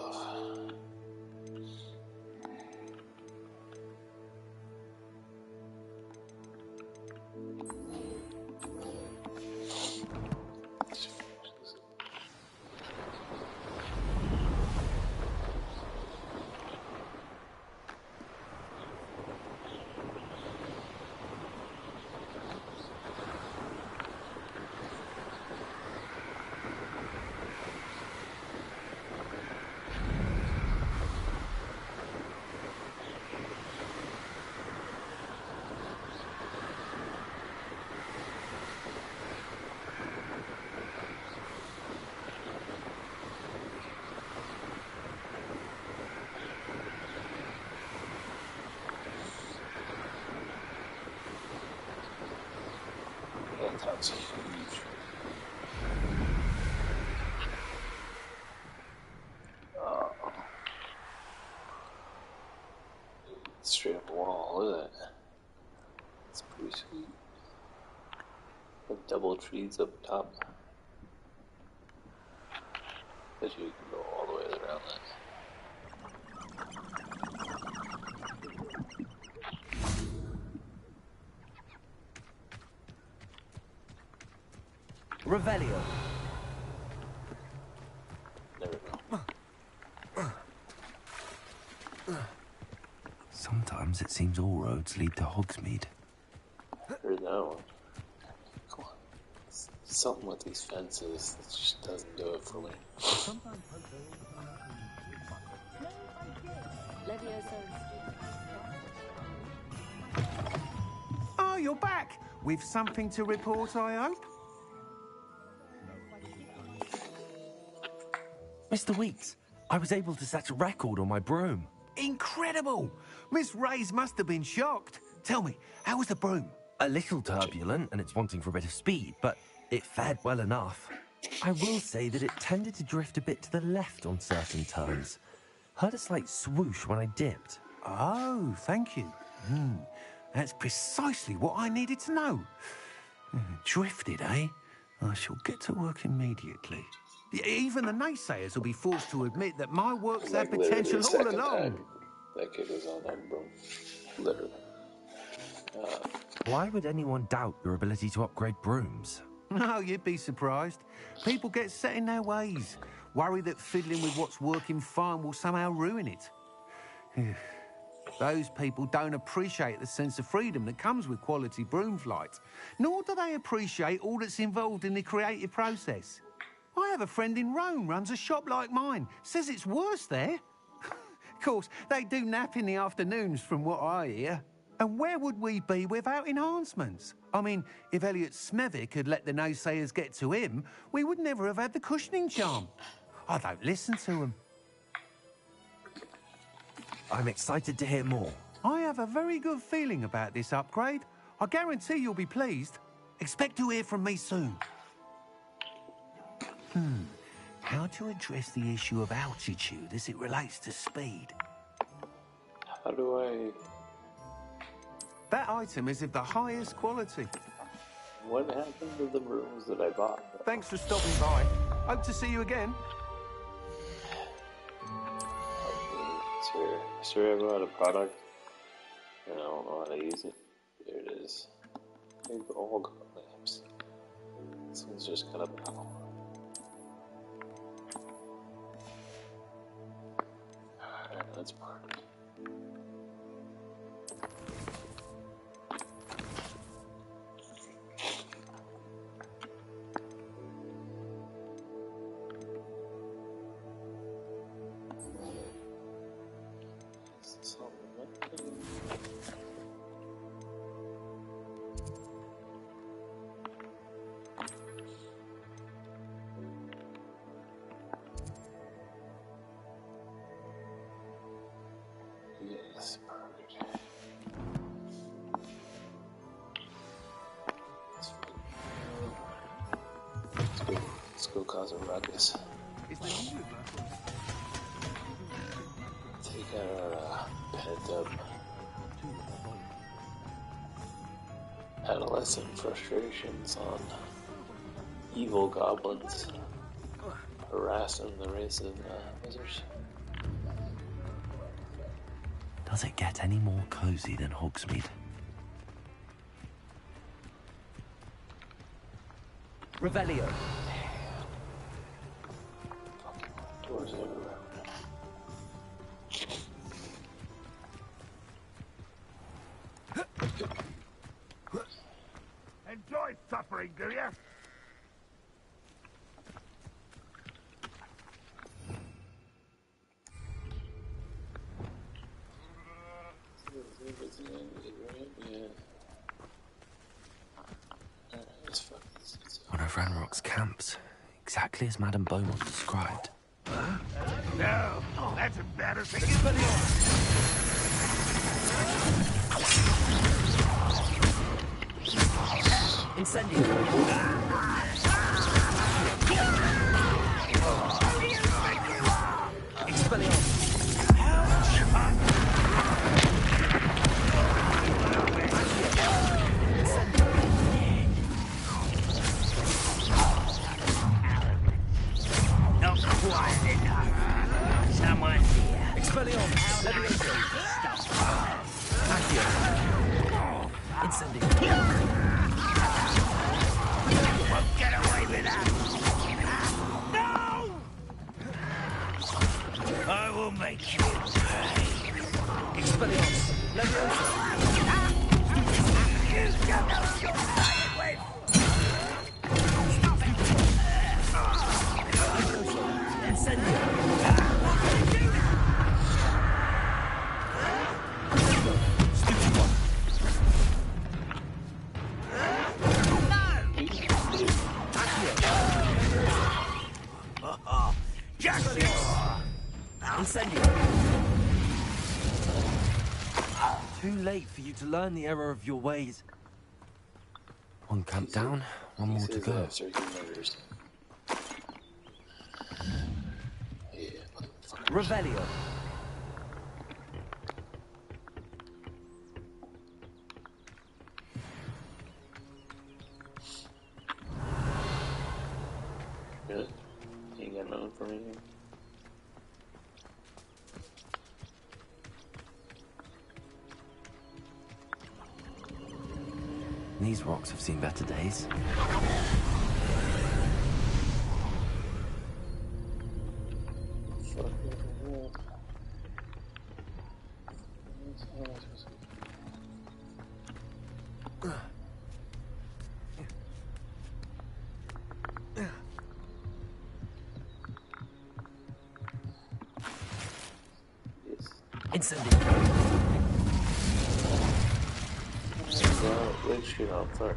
That's huge. Straight up wall, look at that. It's pretty sweet. The double trees up top. Bet you can go all the way around that. Revelio. There we go. Sometimes it seems all roads lead to Hogsmeade. Heard that one. Come on. Something with these fences that just doesn't do it for me. Oh, you're back! With something to report, I hope? Mr. Weeks, I was able to set a record on my broom. Incredible! Miss Reyes must have been shocked. Tell me, how was the broom? A little turbulent, and it's wanting for a bit of speed, but it fared well enough. I will say that it tended to drift a bit to the left on certain turns. Heard a slight swoosh when I dipped. Oh, thank you. That's precisely what I needed to know. Drifted, eh? I shall get to work immediately. Even the naysayers will be forced to admit that my work's had potential all along. That kid was on that broom. Literally. Why would anyone doubt your ability to upgrade brooms? No, you'd be surprised. People get set in their ways, worry that fiddling with what's working fine will somehow ruin it. Those people don't appreciate the sense of freedom that comes with quality broom flight, nor do they appreciate all that's involved in the creative process. I have a friend in Rome runs a shop like mine, says it's worse there. Of course, they do nap in the afternoons from what I hear. And where would we be without enhancements? I mean, if Elliot Smethwick had let the naysayers get to him, we would never have had the cushioning charm. I don't listen to them. I'm excited to hear more. I have a very good feeling about this upgrade. I guarantee you'll be pleased. Expect to hear from me soon. How to address the issue of altitude as it relates to speed? How do I... That item is of the highest quality. What happened to the brooms that I bought? Thanks for stopping by. Hope to see you again. Sir, I bought a product and I don't know how to use it. There it is. Big old lamps. This one's just kind of metal. Alright, let's party. Yes, perfect. Let's go cause a ruckus. Take out our pent-up adolescent frustrations on evil goblins harassing the race of wizards. Does it get any more cozy than Hogsmeade? Revelio. Doors everywhere. Enjoy suffering, do ya? One of Ranrock's camps, exactly as Madame Beaumont described. No, that's embarrassing. Incendio. Expelliarmus. Not quite enough. Someone here. Expelliarmus. Levioso. Accio. Incendio. Won't get away with that. No! I will make you pay. Expelliarmus. Levioso. You don't know who you're playing with. Stop it. Incendio. Incendio. Too late for you to learn the error of your ways. One camp down, one more to go. Revelio. Good. Ain't got nothing for me here. These rocks have seen better days. Incendio. Let's shoot out there.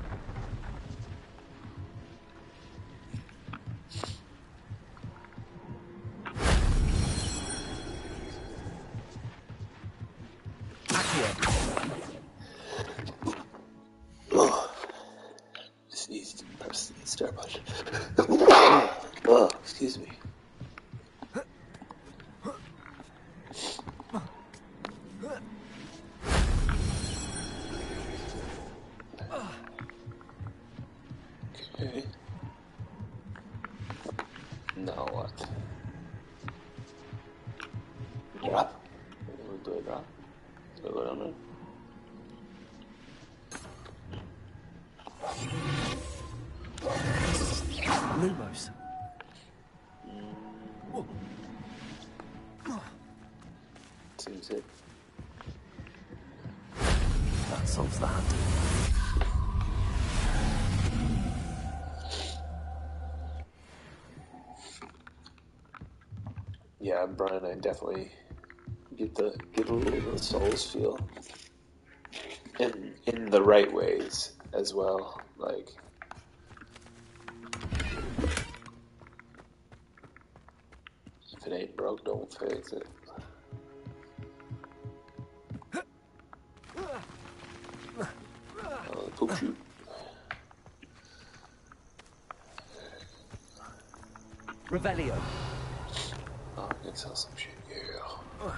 Just needs to press the start button. Oh, excuse me. Okay. Now what? Drop? Do I drop? Do I go down there? Lumos. Seems it. That solves that. Yeah, Brian, I definitely get a little bit of the Souls feel, in the right ways as well. Like, if it ain't broke, don't fix it. Poop shoot. Revelio. Oh, I can sell some shit, yeah.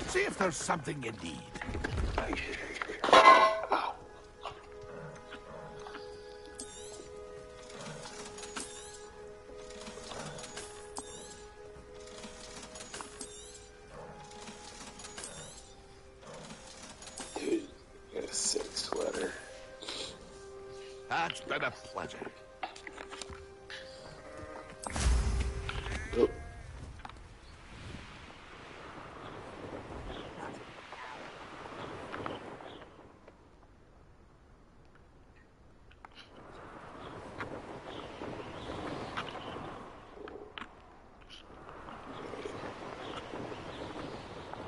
See if there's something you need. Dude, you got a sick sweater. That's been a pleasure. Oh.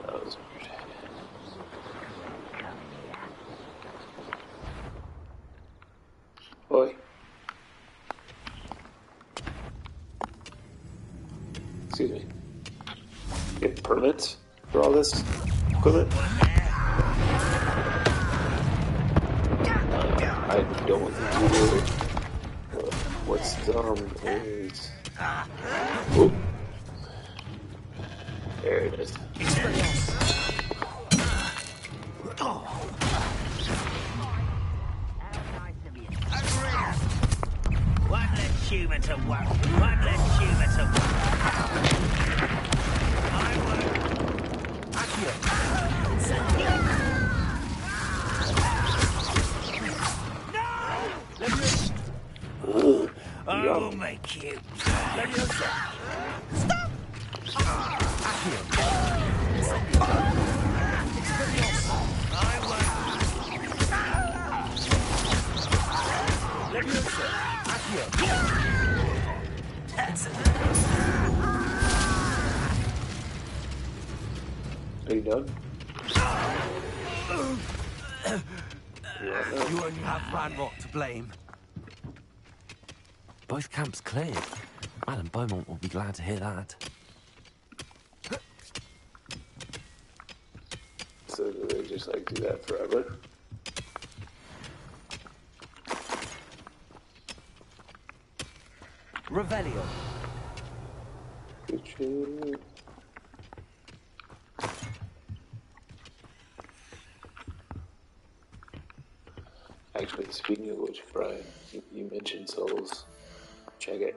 That was weird. Oi. Excuse me. Get permits for all this equipment? I don't think you do. What's dumb is... Oh. There it is. One less human to work. One less human to work. I work. No! I will make you. Stop! Are you done? You only have Ranrock to blame. Both camps cleared. Madam Beaumont will be glad to hear that. So do they just like do that forever? Revelio. Good shit. Actually, speaking of which, Brian, you mentioned souls. Check it.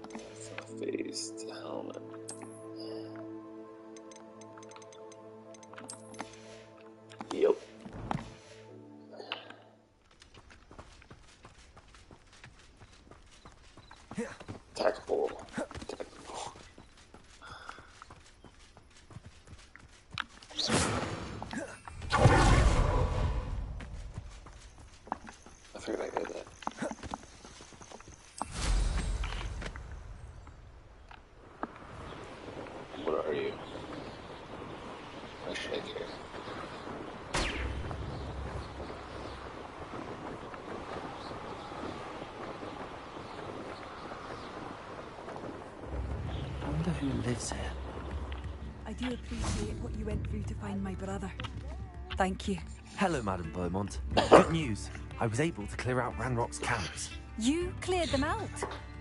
That's a phased helmet. Yep. Tactical. Tactical. I figured I got that. What are you? I shake here. I wonder who lives here. I do appreciate what you went through to find my brother. Thank you. Hello, Madam Beaumont. Good news. I was able to clear out Ranrock's camps. You cleared them out?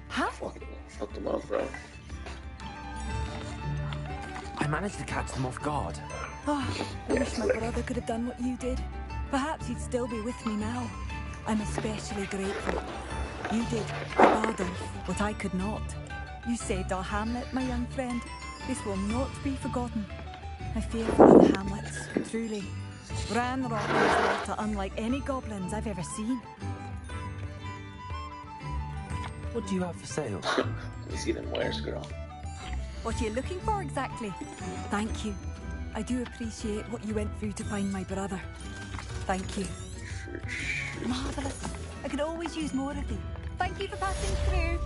Huh? Fuck them up, bro. I managed to catch them off guard. Oh, I wish my brother could have done what you did. Perhaps he'd still be with me now. I'm especially grateful. You did, Adolf, what I could not. You saved our hamlet, my young friend. This will not be forgotten. I fear for other hamlets, truly. Ranrock is water unlike any goblins I've ever seen. What do you have for sale? You see them wares, girl. What are you looking for exactly? Thank you. I do appreciate what you went through to find my brother. Thank you. Marvellous. I could always use more of thee. Thank you for passing through.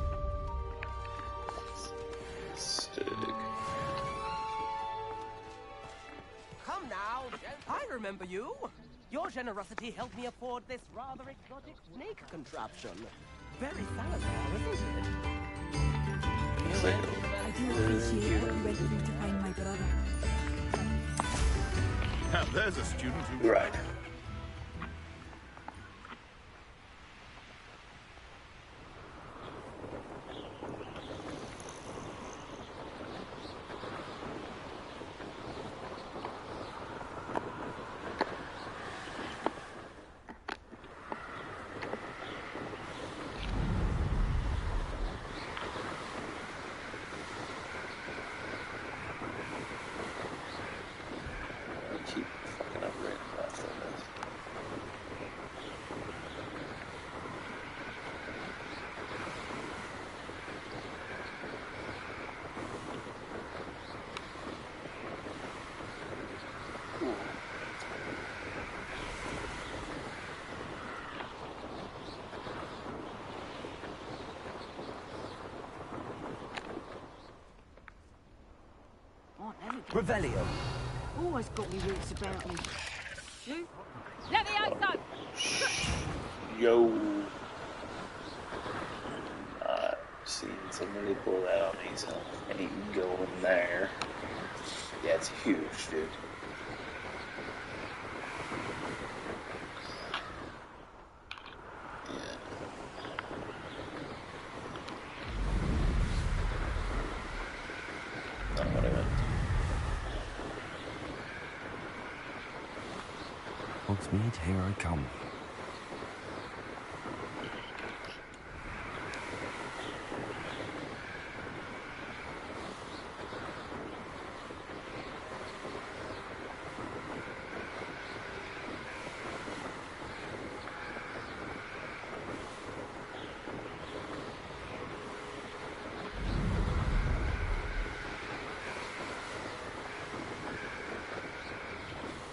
Come now, I remember you. Your generosity helped me afford this rather exotic snake contraption. Very Salazar, isn't it? I do appreciate what you went through to find my brother. Now there's a student who... Right. Keep fucking up right fast on this. Revelio. Always got me wits about me. You? Let me out, Yo. seen somebody pull that on me, so I need to go in there. Yeah, it's huge, dude. Hogsmeade, here I come.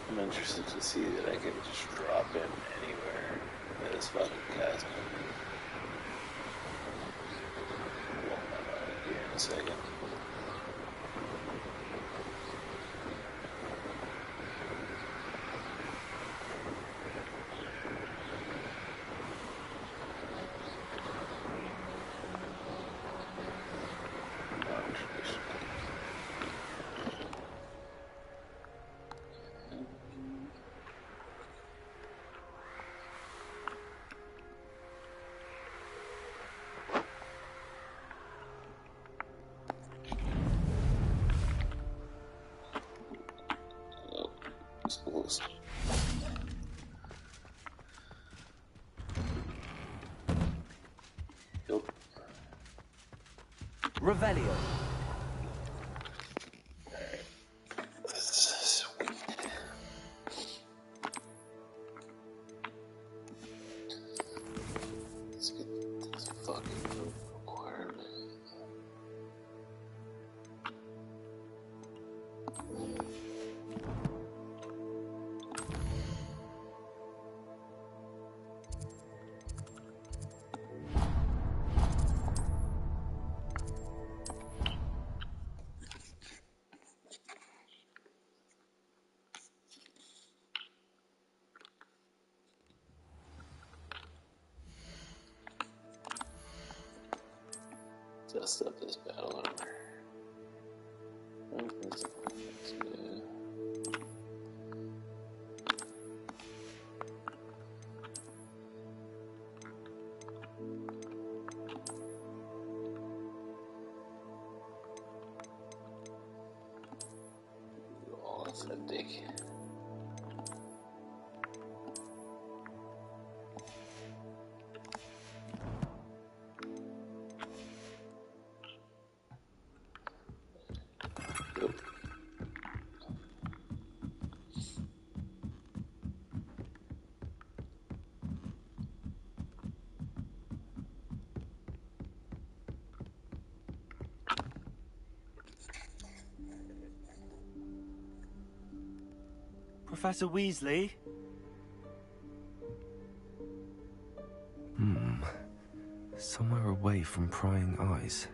I'm interested to see that I can just drop in anywhere in this fucking castle. Blow my mind here in a second. Schools. Yep. Revelio. Sweet. Let's get this fucking requirement. Dust up this battle armor. That's good. All authentic. Professor Weasley? Somewhere away from prying eyes.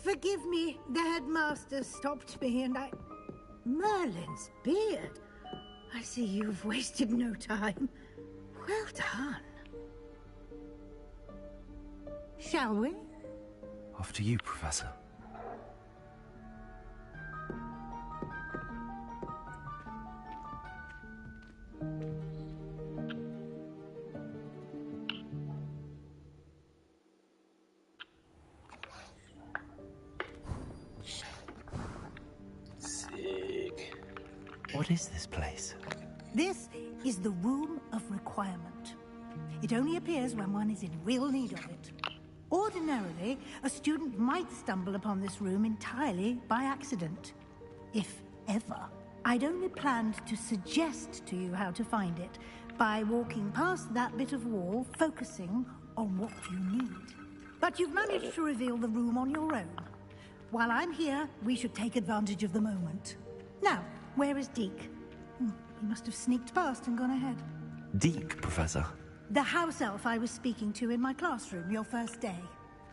Forgive me, the headmaster stopped me and I... Merlin's beard. I see you've wasted no time. Well done. Shall we? After you, Professor. Sick. What is this place? This is the Room of Requirement. It only appears when one is in real need of it. Ordinarily, a student might stumble upon this room entirely by accident. If ever. I'd only planned to suggest to you how to find it by walking past that bit of wall, focusing on what you need. But you've managed to reveal the room on your own. While I'm here, we should take advantage of the moment. Now, where is Deke? He must have sneaked past and gone ahead. Deke, Professor. The house elf I was speaking to in my classroom your first day.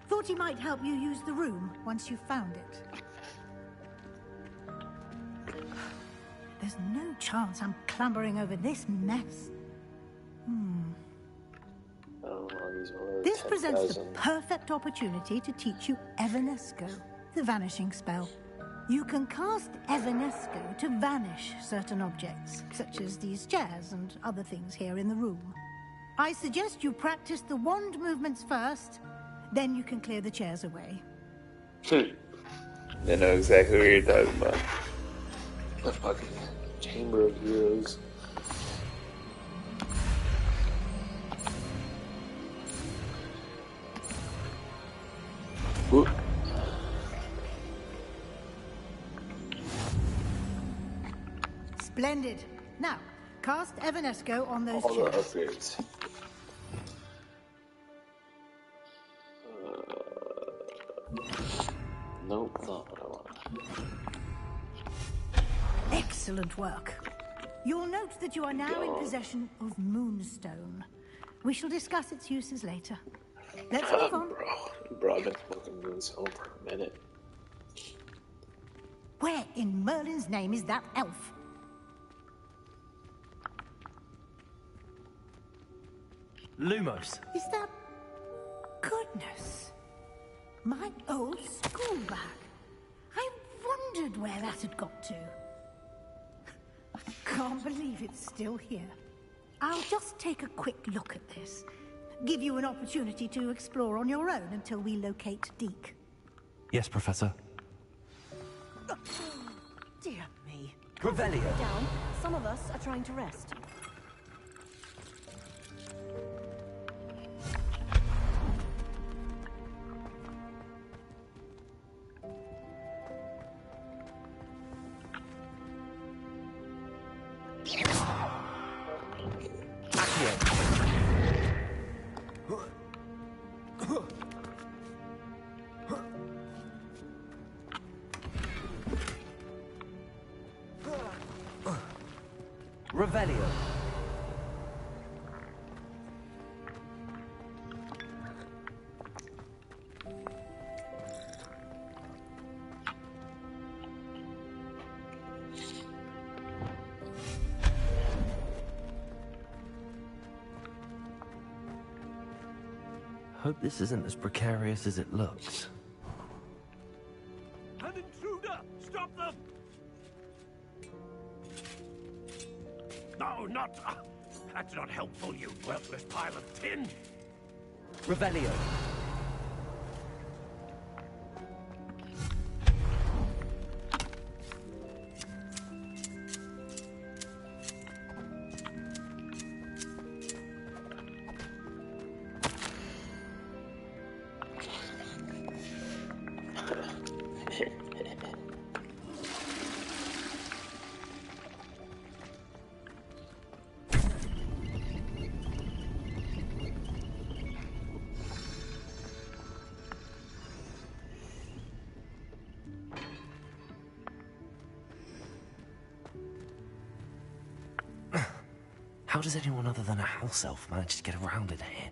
Thought he might help you use the room once you found it. There's no chance I'm clambering over this mess. This presents the perfect opportunity to teach you Evanesco, the vanishing spell. You can cast Evanesco to vanish certain objects, such as these chairs and other things here in the room. I suggest you practice the wand movements first, then you can clear the chairs away. I know exactly what you're talking about. The fucking Chamber of Heroes. Ooh. Splendid. Now, cast Evanesco on those All the chairs. upgrades. Nope, not what I want. Excellent work. You'll note that you are now in possession of Moonstone. We shall discuss its uses later. Let's move on. Bro, I've been smoking Moonstone for a minute. Where in Merlin's name is that elf? Lumos. Is that... Goodness. My old school bag. I wondered where that had got to. I can't believe it's still here. I'll just take a quick look at this. Give you an opportunity to explore on your own until we locate Deke. Yes, Professor. Dear me. Revelio. Down. Some of us are trying to rest. Revelio. Hope this isn't as precarious as it looks. An intruder! Stop them! No, not... that's not helpful, you worthless pile of tin! Revelio. How does anyone other than a house elf manage to get around in here?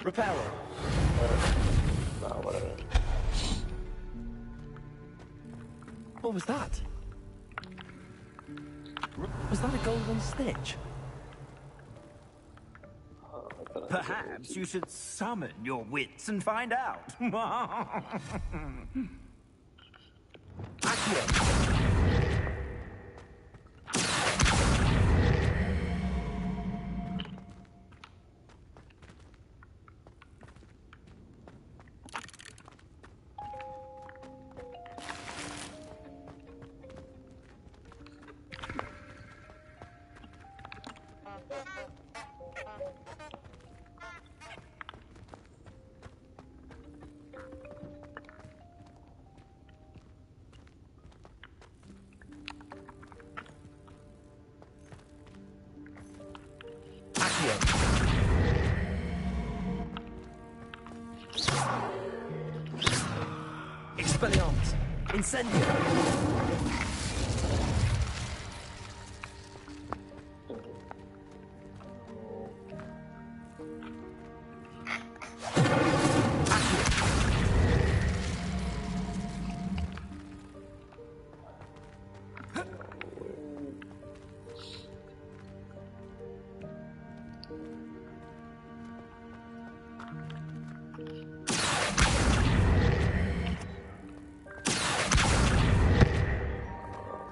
Reparo. No, whatever. What was that? Was that a golden stitch? Perhaps you should summon your wits and find out. Expelliarmus. Incendio!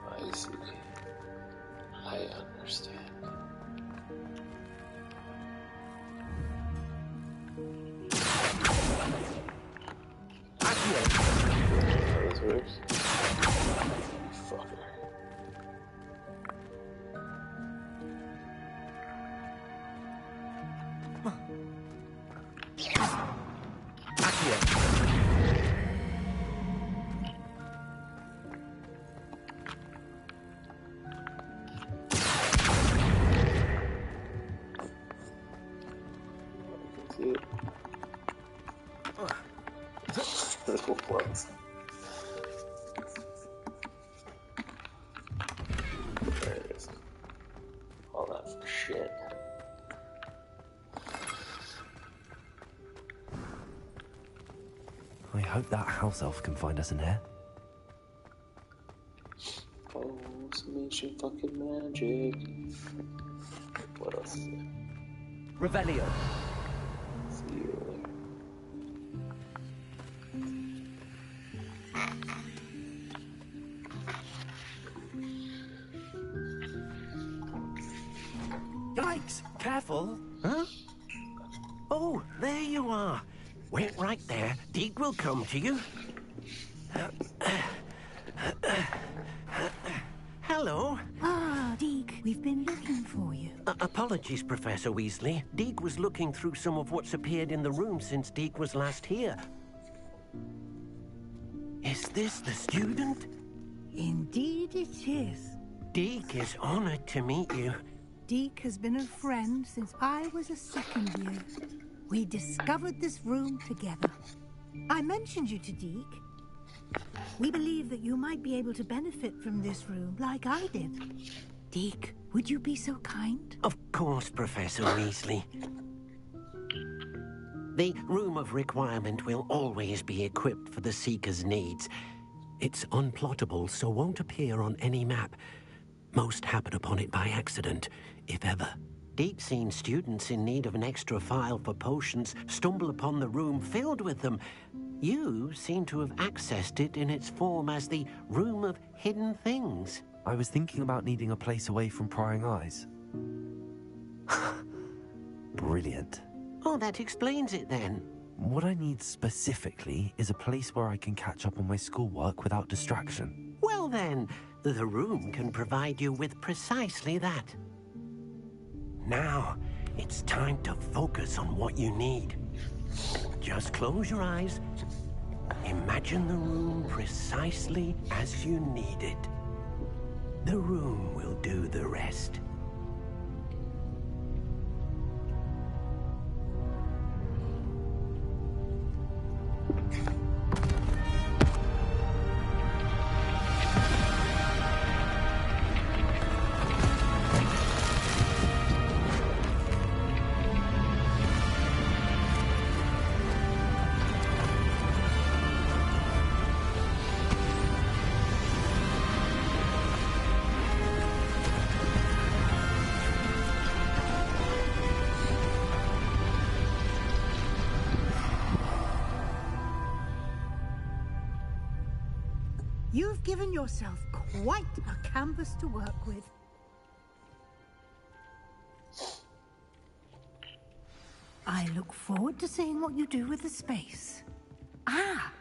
I see. I understand. How this works? Fucker. This will close. There it is. All that for shit. I hope that house elf can find us in here. Oh, some ancient fucking magic. What else is there? Revelio. See you later. Yikes! Careful! Huh? Oh, there you are. Wait right there. Deke will come to you. Hello. Ah, Deke, we've been looking for you. Apologies, Professor Weasley. Deke was looking through some of what's appeared in the room since Deke was last here. Is this the student? Indeed it is. Deke is honored to meet you. Deke has been a friend since I was a second year. We discovered this room together. I mentioned you to Deke. We believe that you might be able to benefit from this room like I did. Deke, would you be so kind? Of course, Professor Weasley. The Room of Requirement will always be equipped for the Seeker's needs. It's unplottable, so won't appear on any map. Most happen upon it by accident, if ever. Deke's seen students in need of an extra file for potions stumble upon the room filled with them. You seem to have accessed it in its form as the Room of Hidden Things. I was thinking about needing a place away from prying eyes. Brilliant. Oh, that explains it then. What I need specifically is a place where I can catch up on my schoolwork without distraction. Well then, the room can provide you with precisely that. Now, it's time to focus on what you need. Just close your eyes. Imagine the room precisely as you need it. The room will do the rest. You've given yourself quite a canvas to work with. I look forward to seeing what you do with the space. Ah,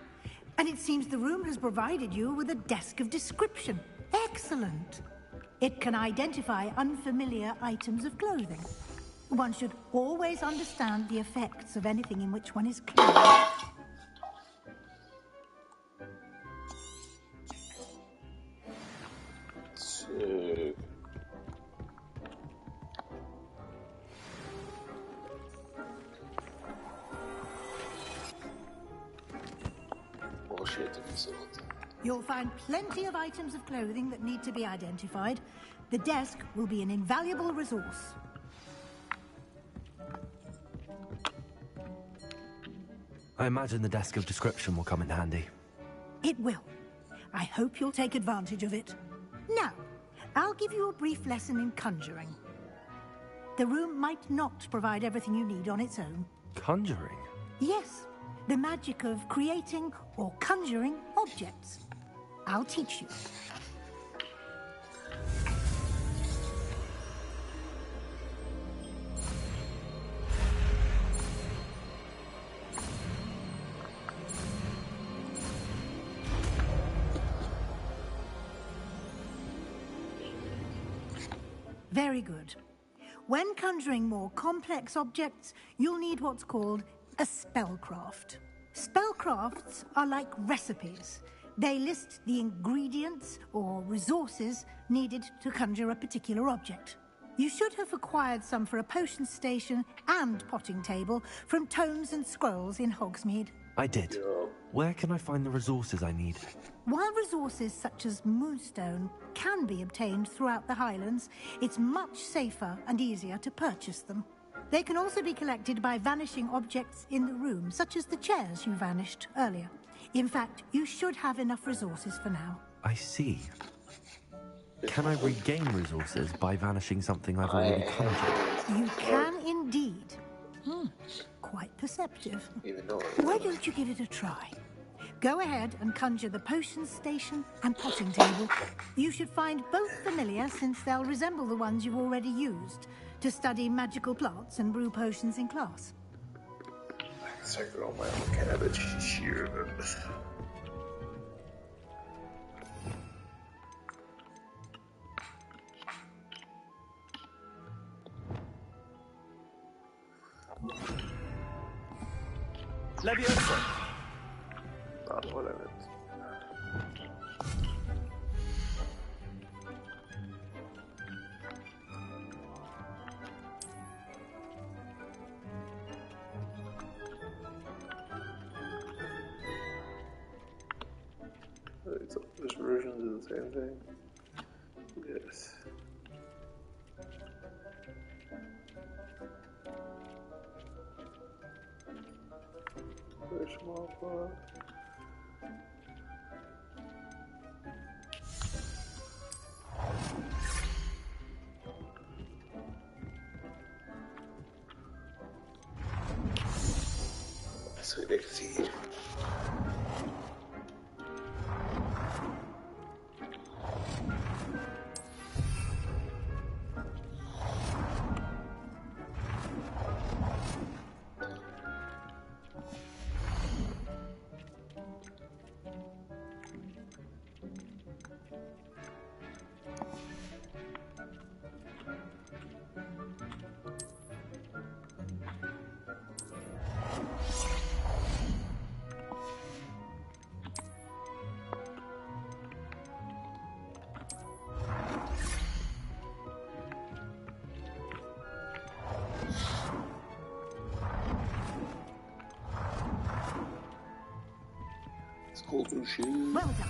and it seems the room has provided you with a desk of description. Excellent. It can identify unfamiliar items of clothing. One should always understand the effects of anything in which one is clothed. Sick. Bullshit to consult. You'll find plenty of items of clothing that need to be identified. The desk will be an invaluable resource. I imagine the desk of description will come in handy. It will. I hope you'll take advantage of it. Now, I'll give you a brief lesson in conjuring. The room might not provide everything you need on its own. Conjuring? Yes, the magic of creating or conjuring objects. I'll teach you. Very good. When conjuring more complex objects, you'll need what's called a spellcraft. Spellcrafts are like recipes. They list the ingredients or resources needed to conjure a particular object. You should have acquired some for a potion station and potting table from tomes and scrolls in Hogsmeade. I did. Where can I find the resources I need? While resources such as moonstone can be obtained throughout the Highlands, it's much safer and easier to purchase them. They can also be collected by vanishing objects in the room, such as the chairs you vanished earlier. In fact, you should have enough resources for now. I see. Can I regain resources by vanishing something I've already conjured? You can indeed. Quite perceptive. Why don't you give it a try? Go ahead and conjure the potion station and potting table. You should find both familiar, since they'll resemble the ones you've already used to study magical plants and brew potions in class. I can grow my own cabbage here. Leviosa! Not what I meant. It's English versions of the same thing. Yes. Very small pot. Sweet exceed. Well done.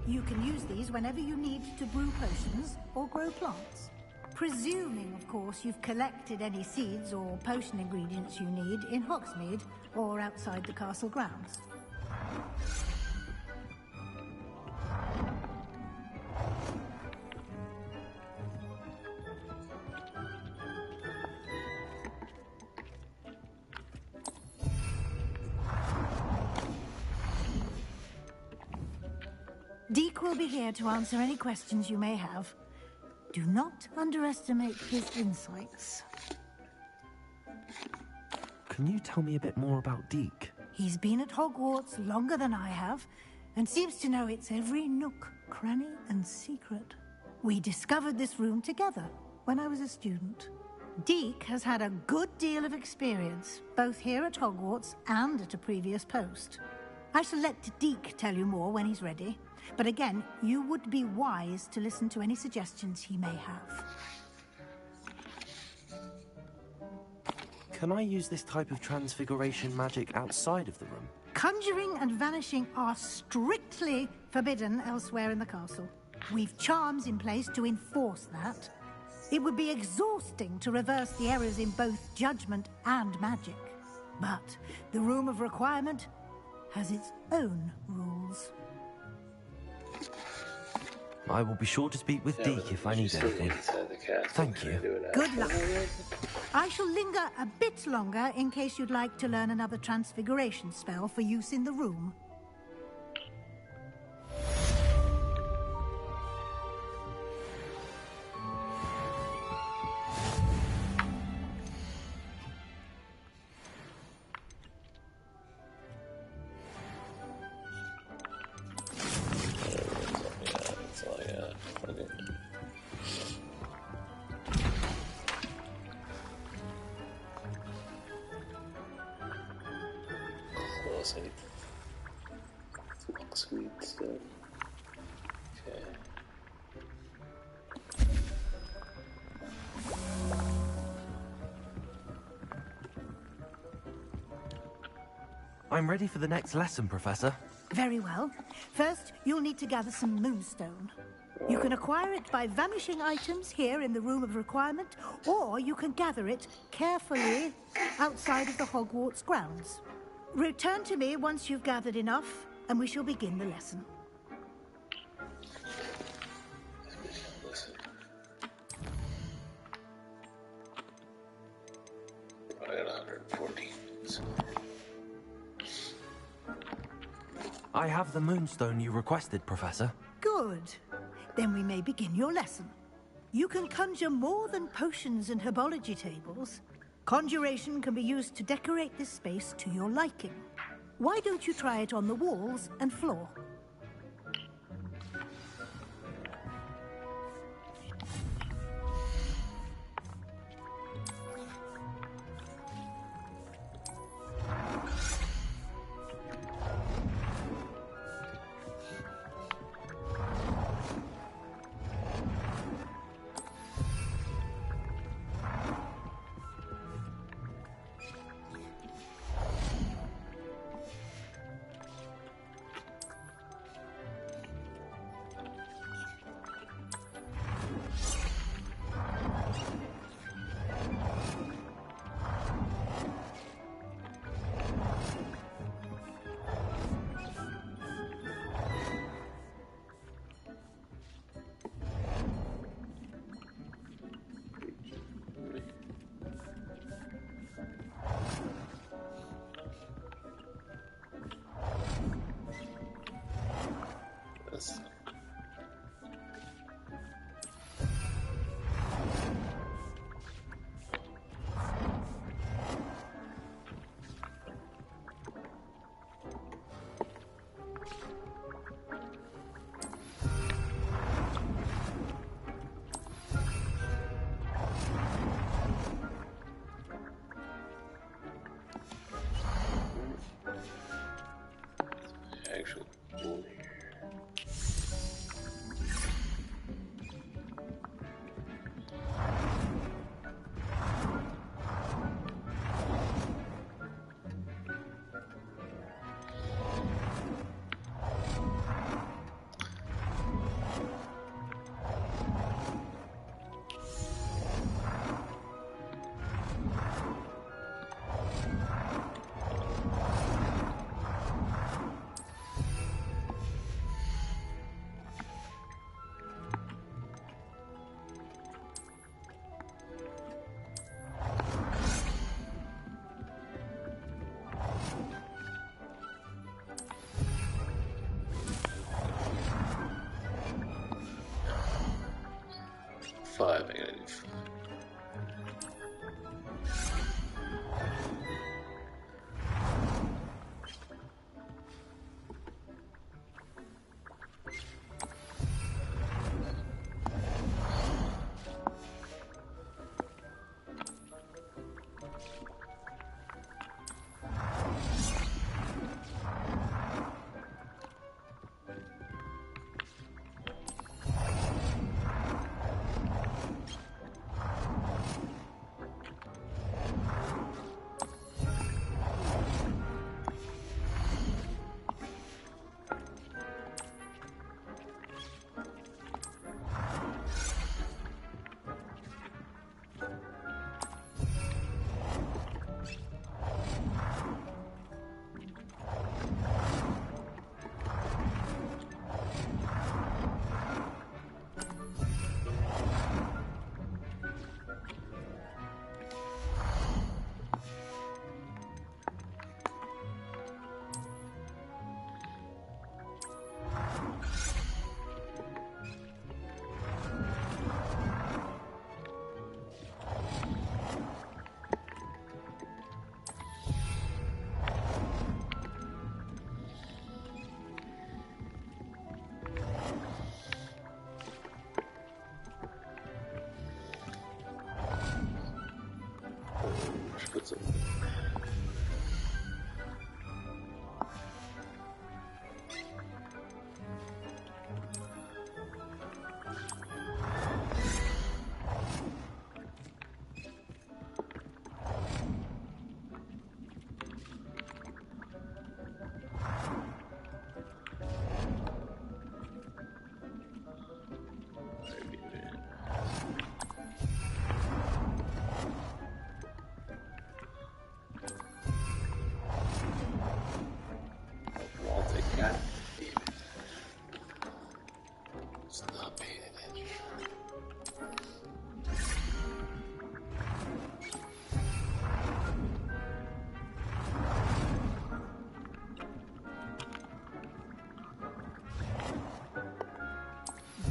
You can use these whenever you need to brew potions or grow plants. Presuming, of course, you've collected any seeds or potion ingredients you need in Hogsmeade or outside the castle grounds. Deek will be here to answer any questions you may have. Do not underestimate his insights. Can you tell me a bit more about Deek? He's been at Hogwarts longer than I have, and seems to know its every nook, cranny, and secret. We discovered this room together when I was a student. Deek has had a good deal of experience, both here at Hogwarts and at a previous post. I shall let Deek tell you more when he's ready. But again, you would be wise to listen to any suggestions he may have. Can I use this type of transfiguration magic outside of the room? Conjuring and vanishing are strictly forbidden elsewhere in the castle. We've charms in place to enforce that. It would be exhausting to reverse the errors in both judgment and magic. But the Room of Requirement has its own rules. I will be sure to speak with Deke if I need anything. Thank you. Good luck. I shall linger a bit longer in case you'd like to learn another transfiguration spell for use in the room. Sweet stuff. Okay. I'm ready for the next lesson, Professor. Very well. First, you'll need to gather some moonstone. You can acquire it by vanishing items here in the Room of Requirement, or you can gather it carefully outside of the Hogwarts grounds. Return to me once you've gathered enough, and we shall begin the lesson. I got 114. I have the moonstone you requested, Professor. Good. Then we may begin your lesson. You can conjure more than potions and herbology tables. Conjuration can be used to decorate this space to your liking. Why don't you try it on the walls and floor? Actual wool here.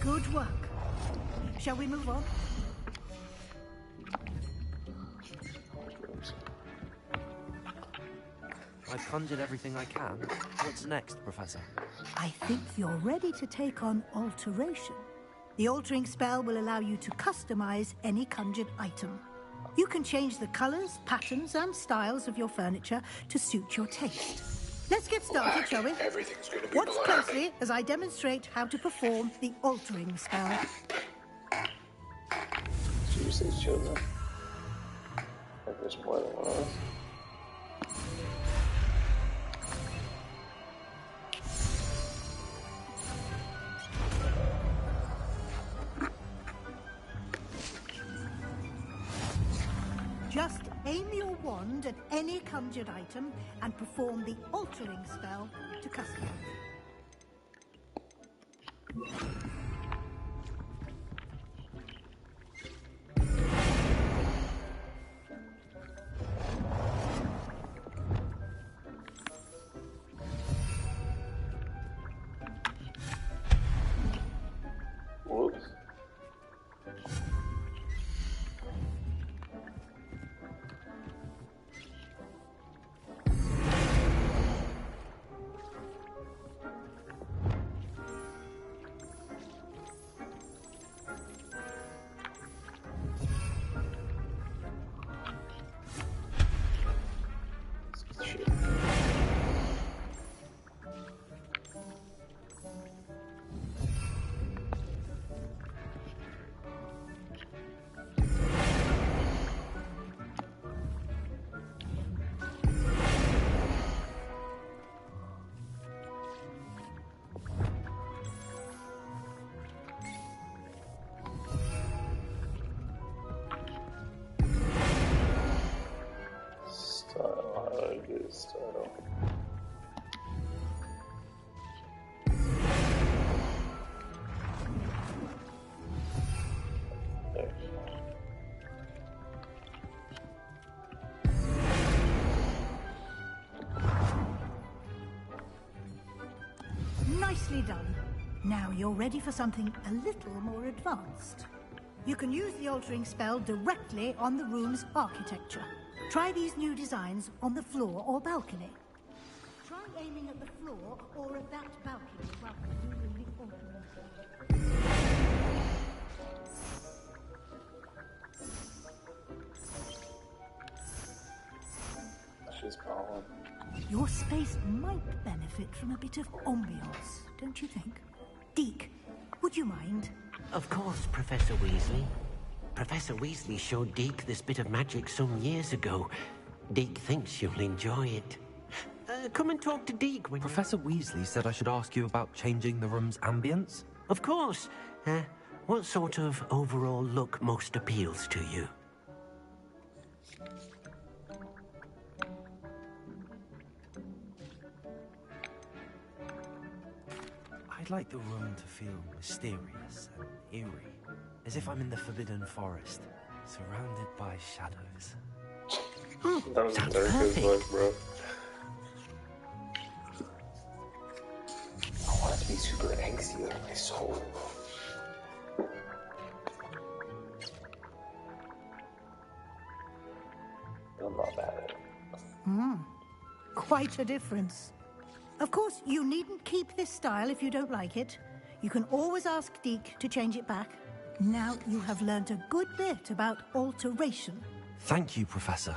Good work. Shall we move on? I've conjured everything I can. What's next, Professor? I think you're ready to take on alteration. The altering spell will allow you to customize any conjured item. You can change the colors, patterns, and styles of your furniture to suit your taste. Let's get started, shall we? Everything's gonna be Watch black. closely as I demonstrate how to perform the altering spell. Seriously, children? Like there's more than one of us? Just aim your wand at any conjured item and perform the altering spell to customize. Whoops. Shit. Style, how do I do this style? There. Nicely done. Now you're ready for something a little more advanced. You can use the altering spell directly on the room's architecture. Try these new designs on the floor or balcony. Try aiming at the floor or at that balcony while using the altering spell. She's calling. Your space might benefit from a bit of ambiance, don't you think? Deke, would you mind? Of course, Professor Weasley. Professor Weasley showed Deke this bit of magic some years ago. Deke thinks you'll enjoy it. Come and talk to Deke when Professor Weasley said I should ask you about changing the room's ambience? Of course. What sort of overall look most appeals to you? I'd like the room to feel mysterious and eerie, as if I'm in the Forbidden Forest, surrounded by shadows. That was America's voice, bro. I want it to be super angsty like my soul. I'm not bad at it. Quite a difference. Of course, you needn't keep this style if you don't like it. You can always ask Deke to change it back. Now you have learned a good bit about alteration. Thank you, Professor.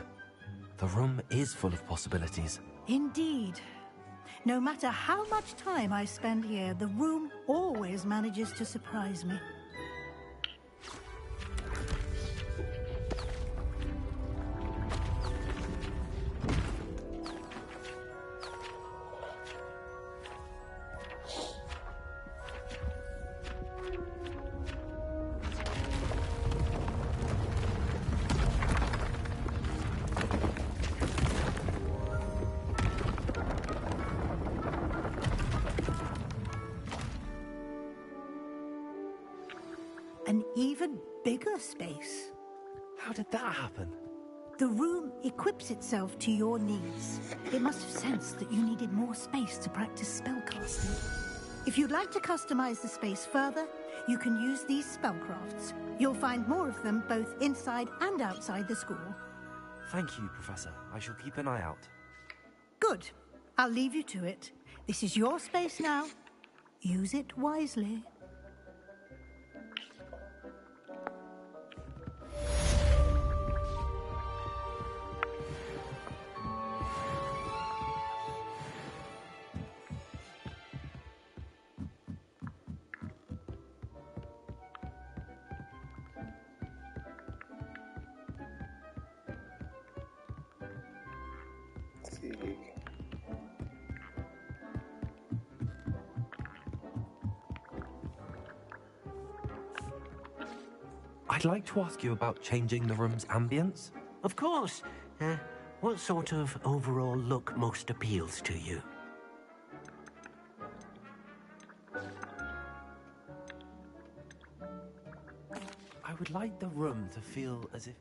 The room is full of possibilities. Indeed. No matter how much time I spend here, the room always manages to surprise me. An even bigger space. How did that happen? The room equips itself to your needs. It must have sensed that you needed more space to practice spellcasting. If you'd like to customize the space further, you can use these spellcrafts. You'll find more of them both inside and outside the school. Thank you, Professor. I shall keep an eye out. Good. I'll leave you to it. This is your space now. Use it wisely. I'd like to ask you about changing the room's ambience. Of course. What sort of overall look most appeals to you? I would like the room to feel as if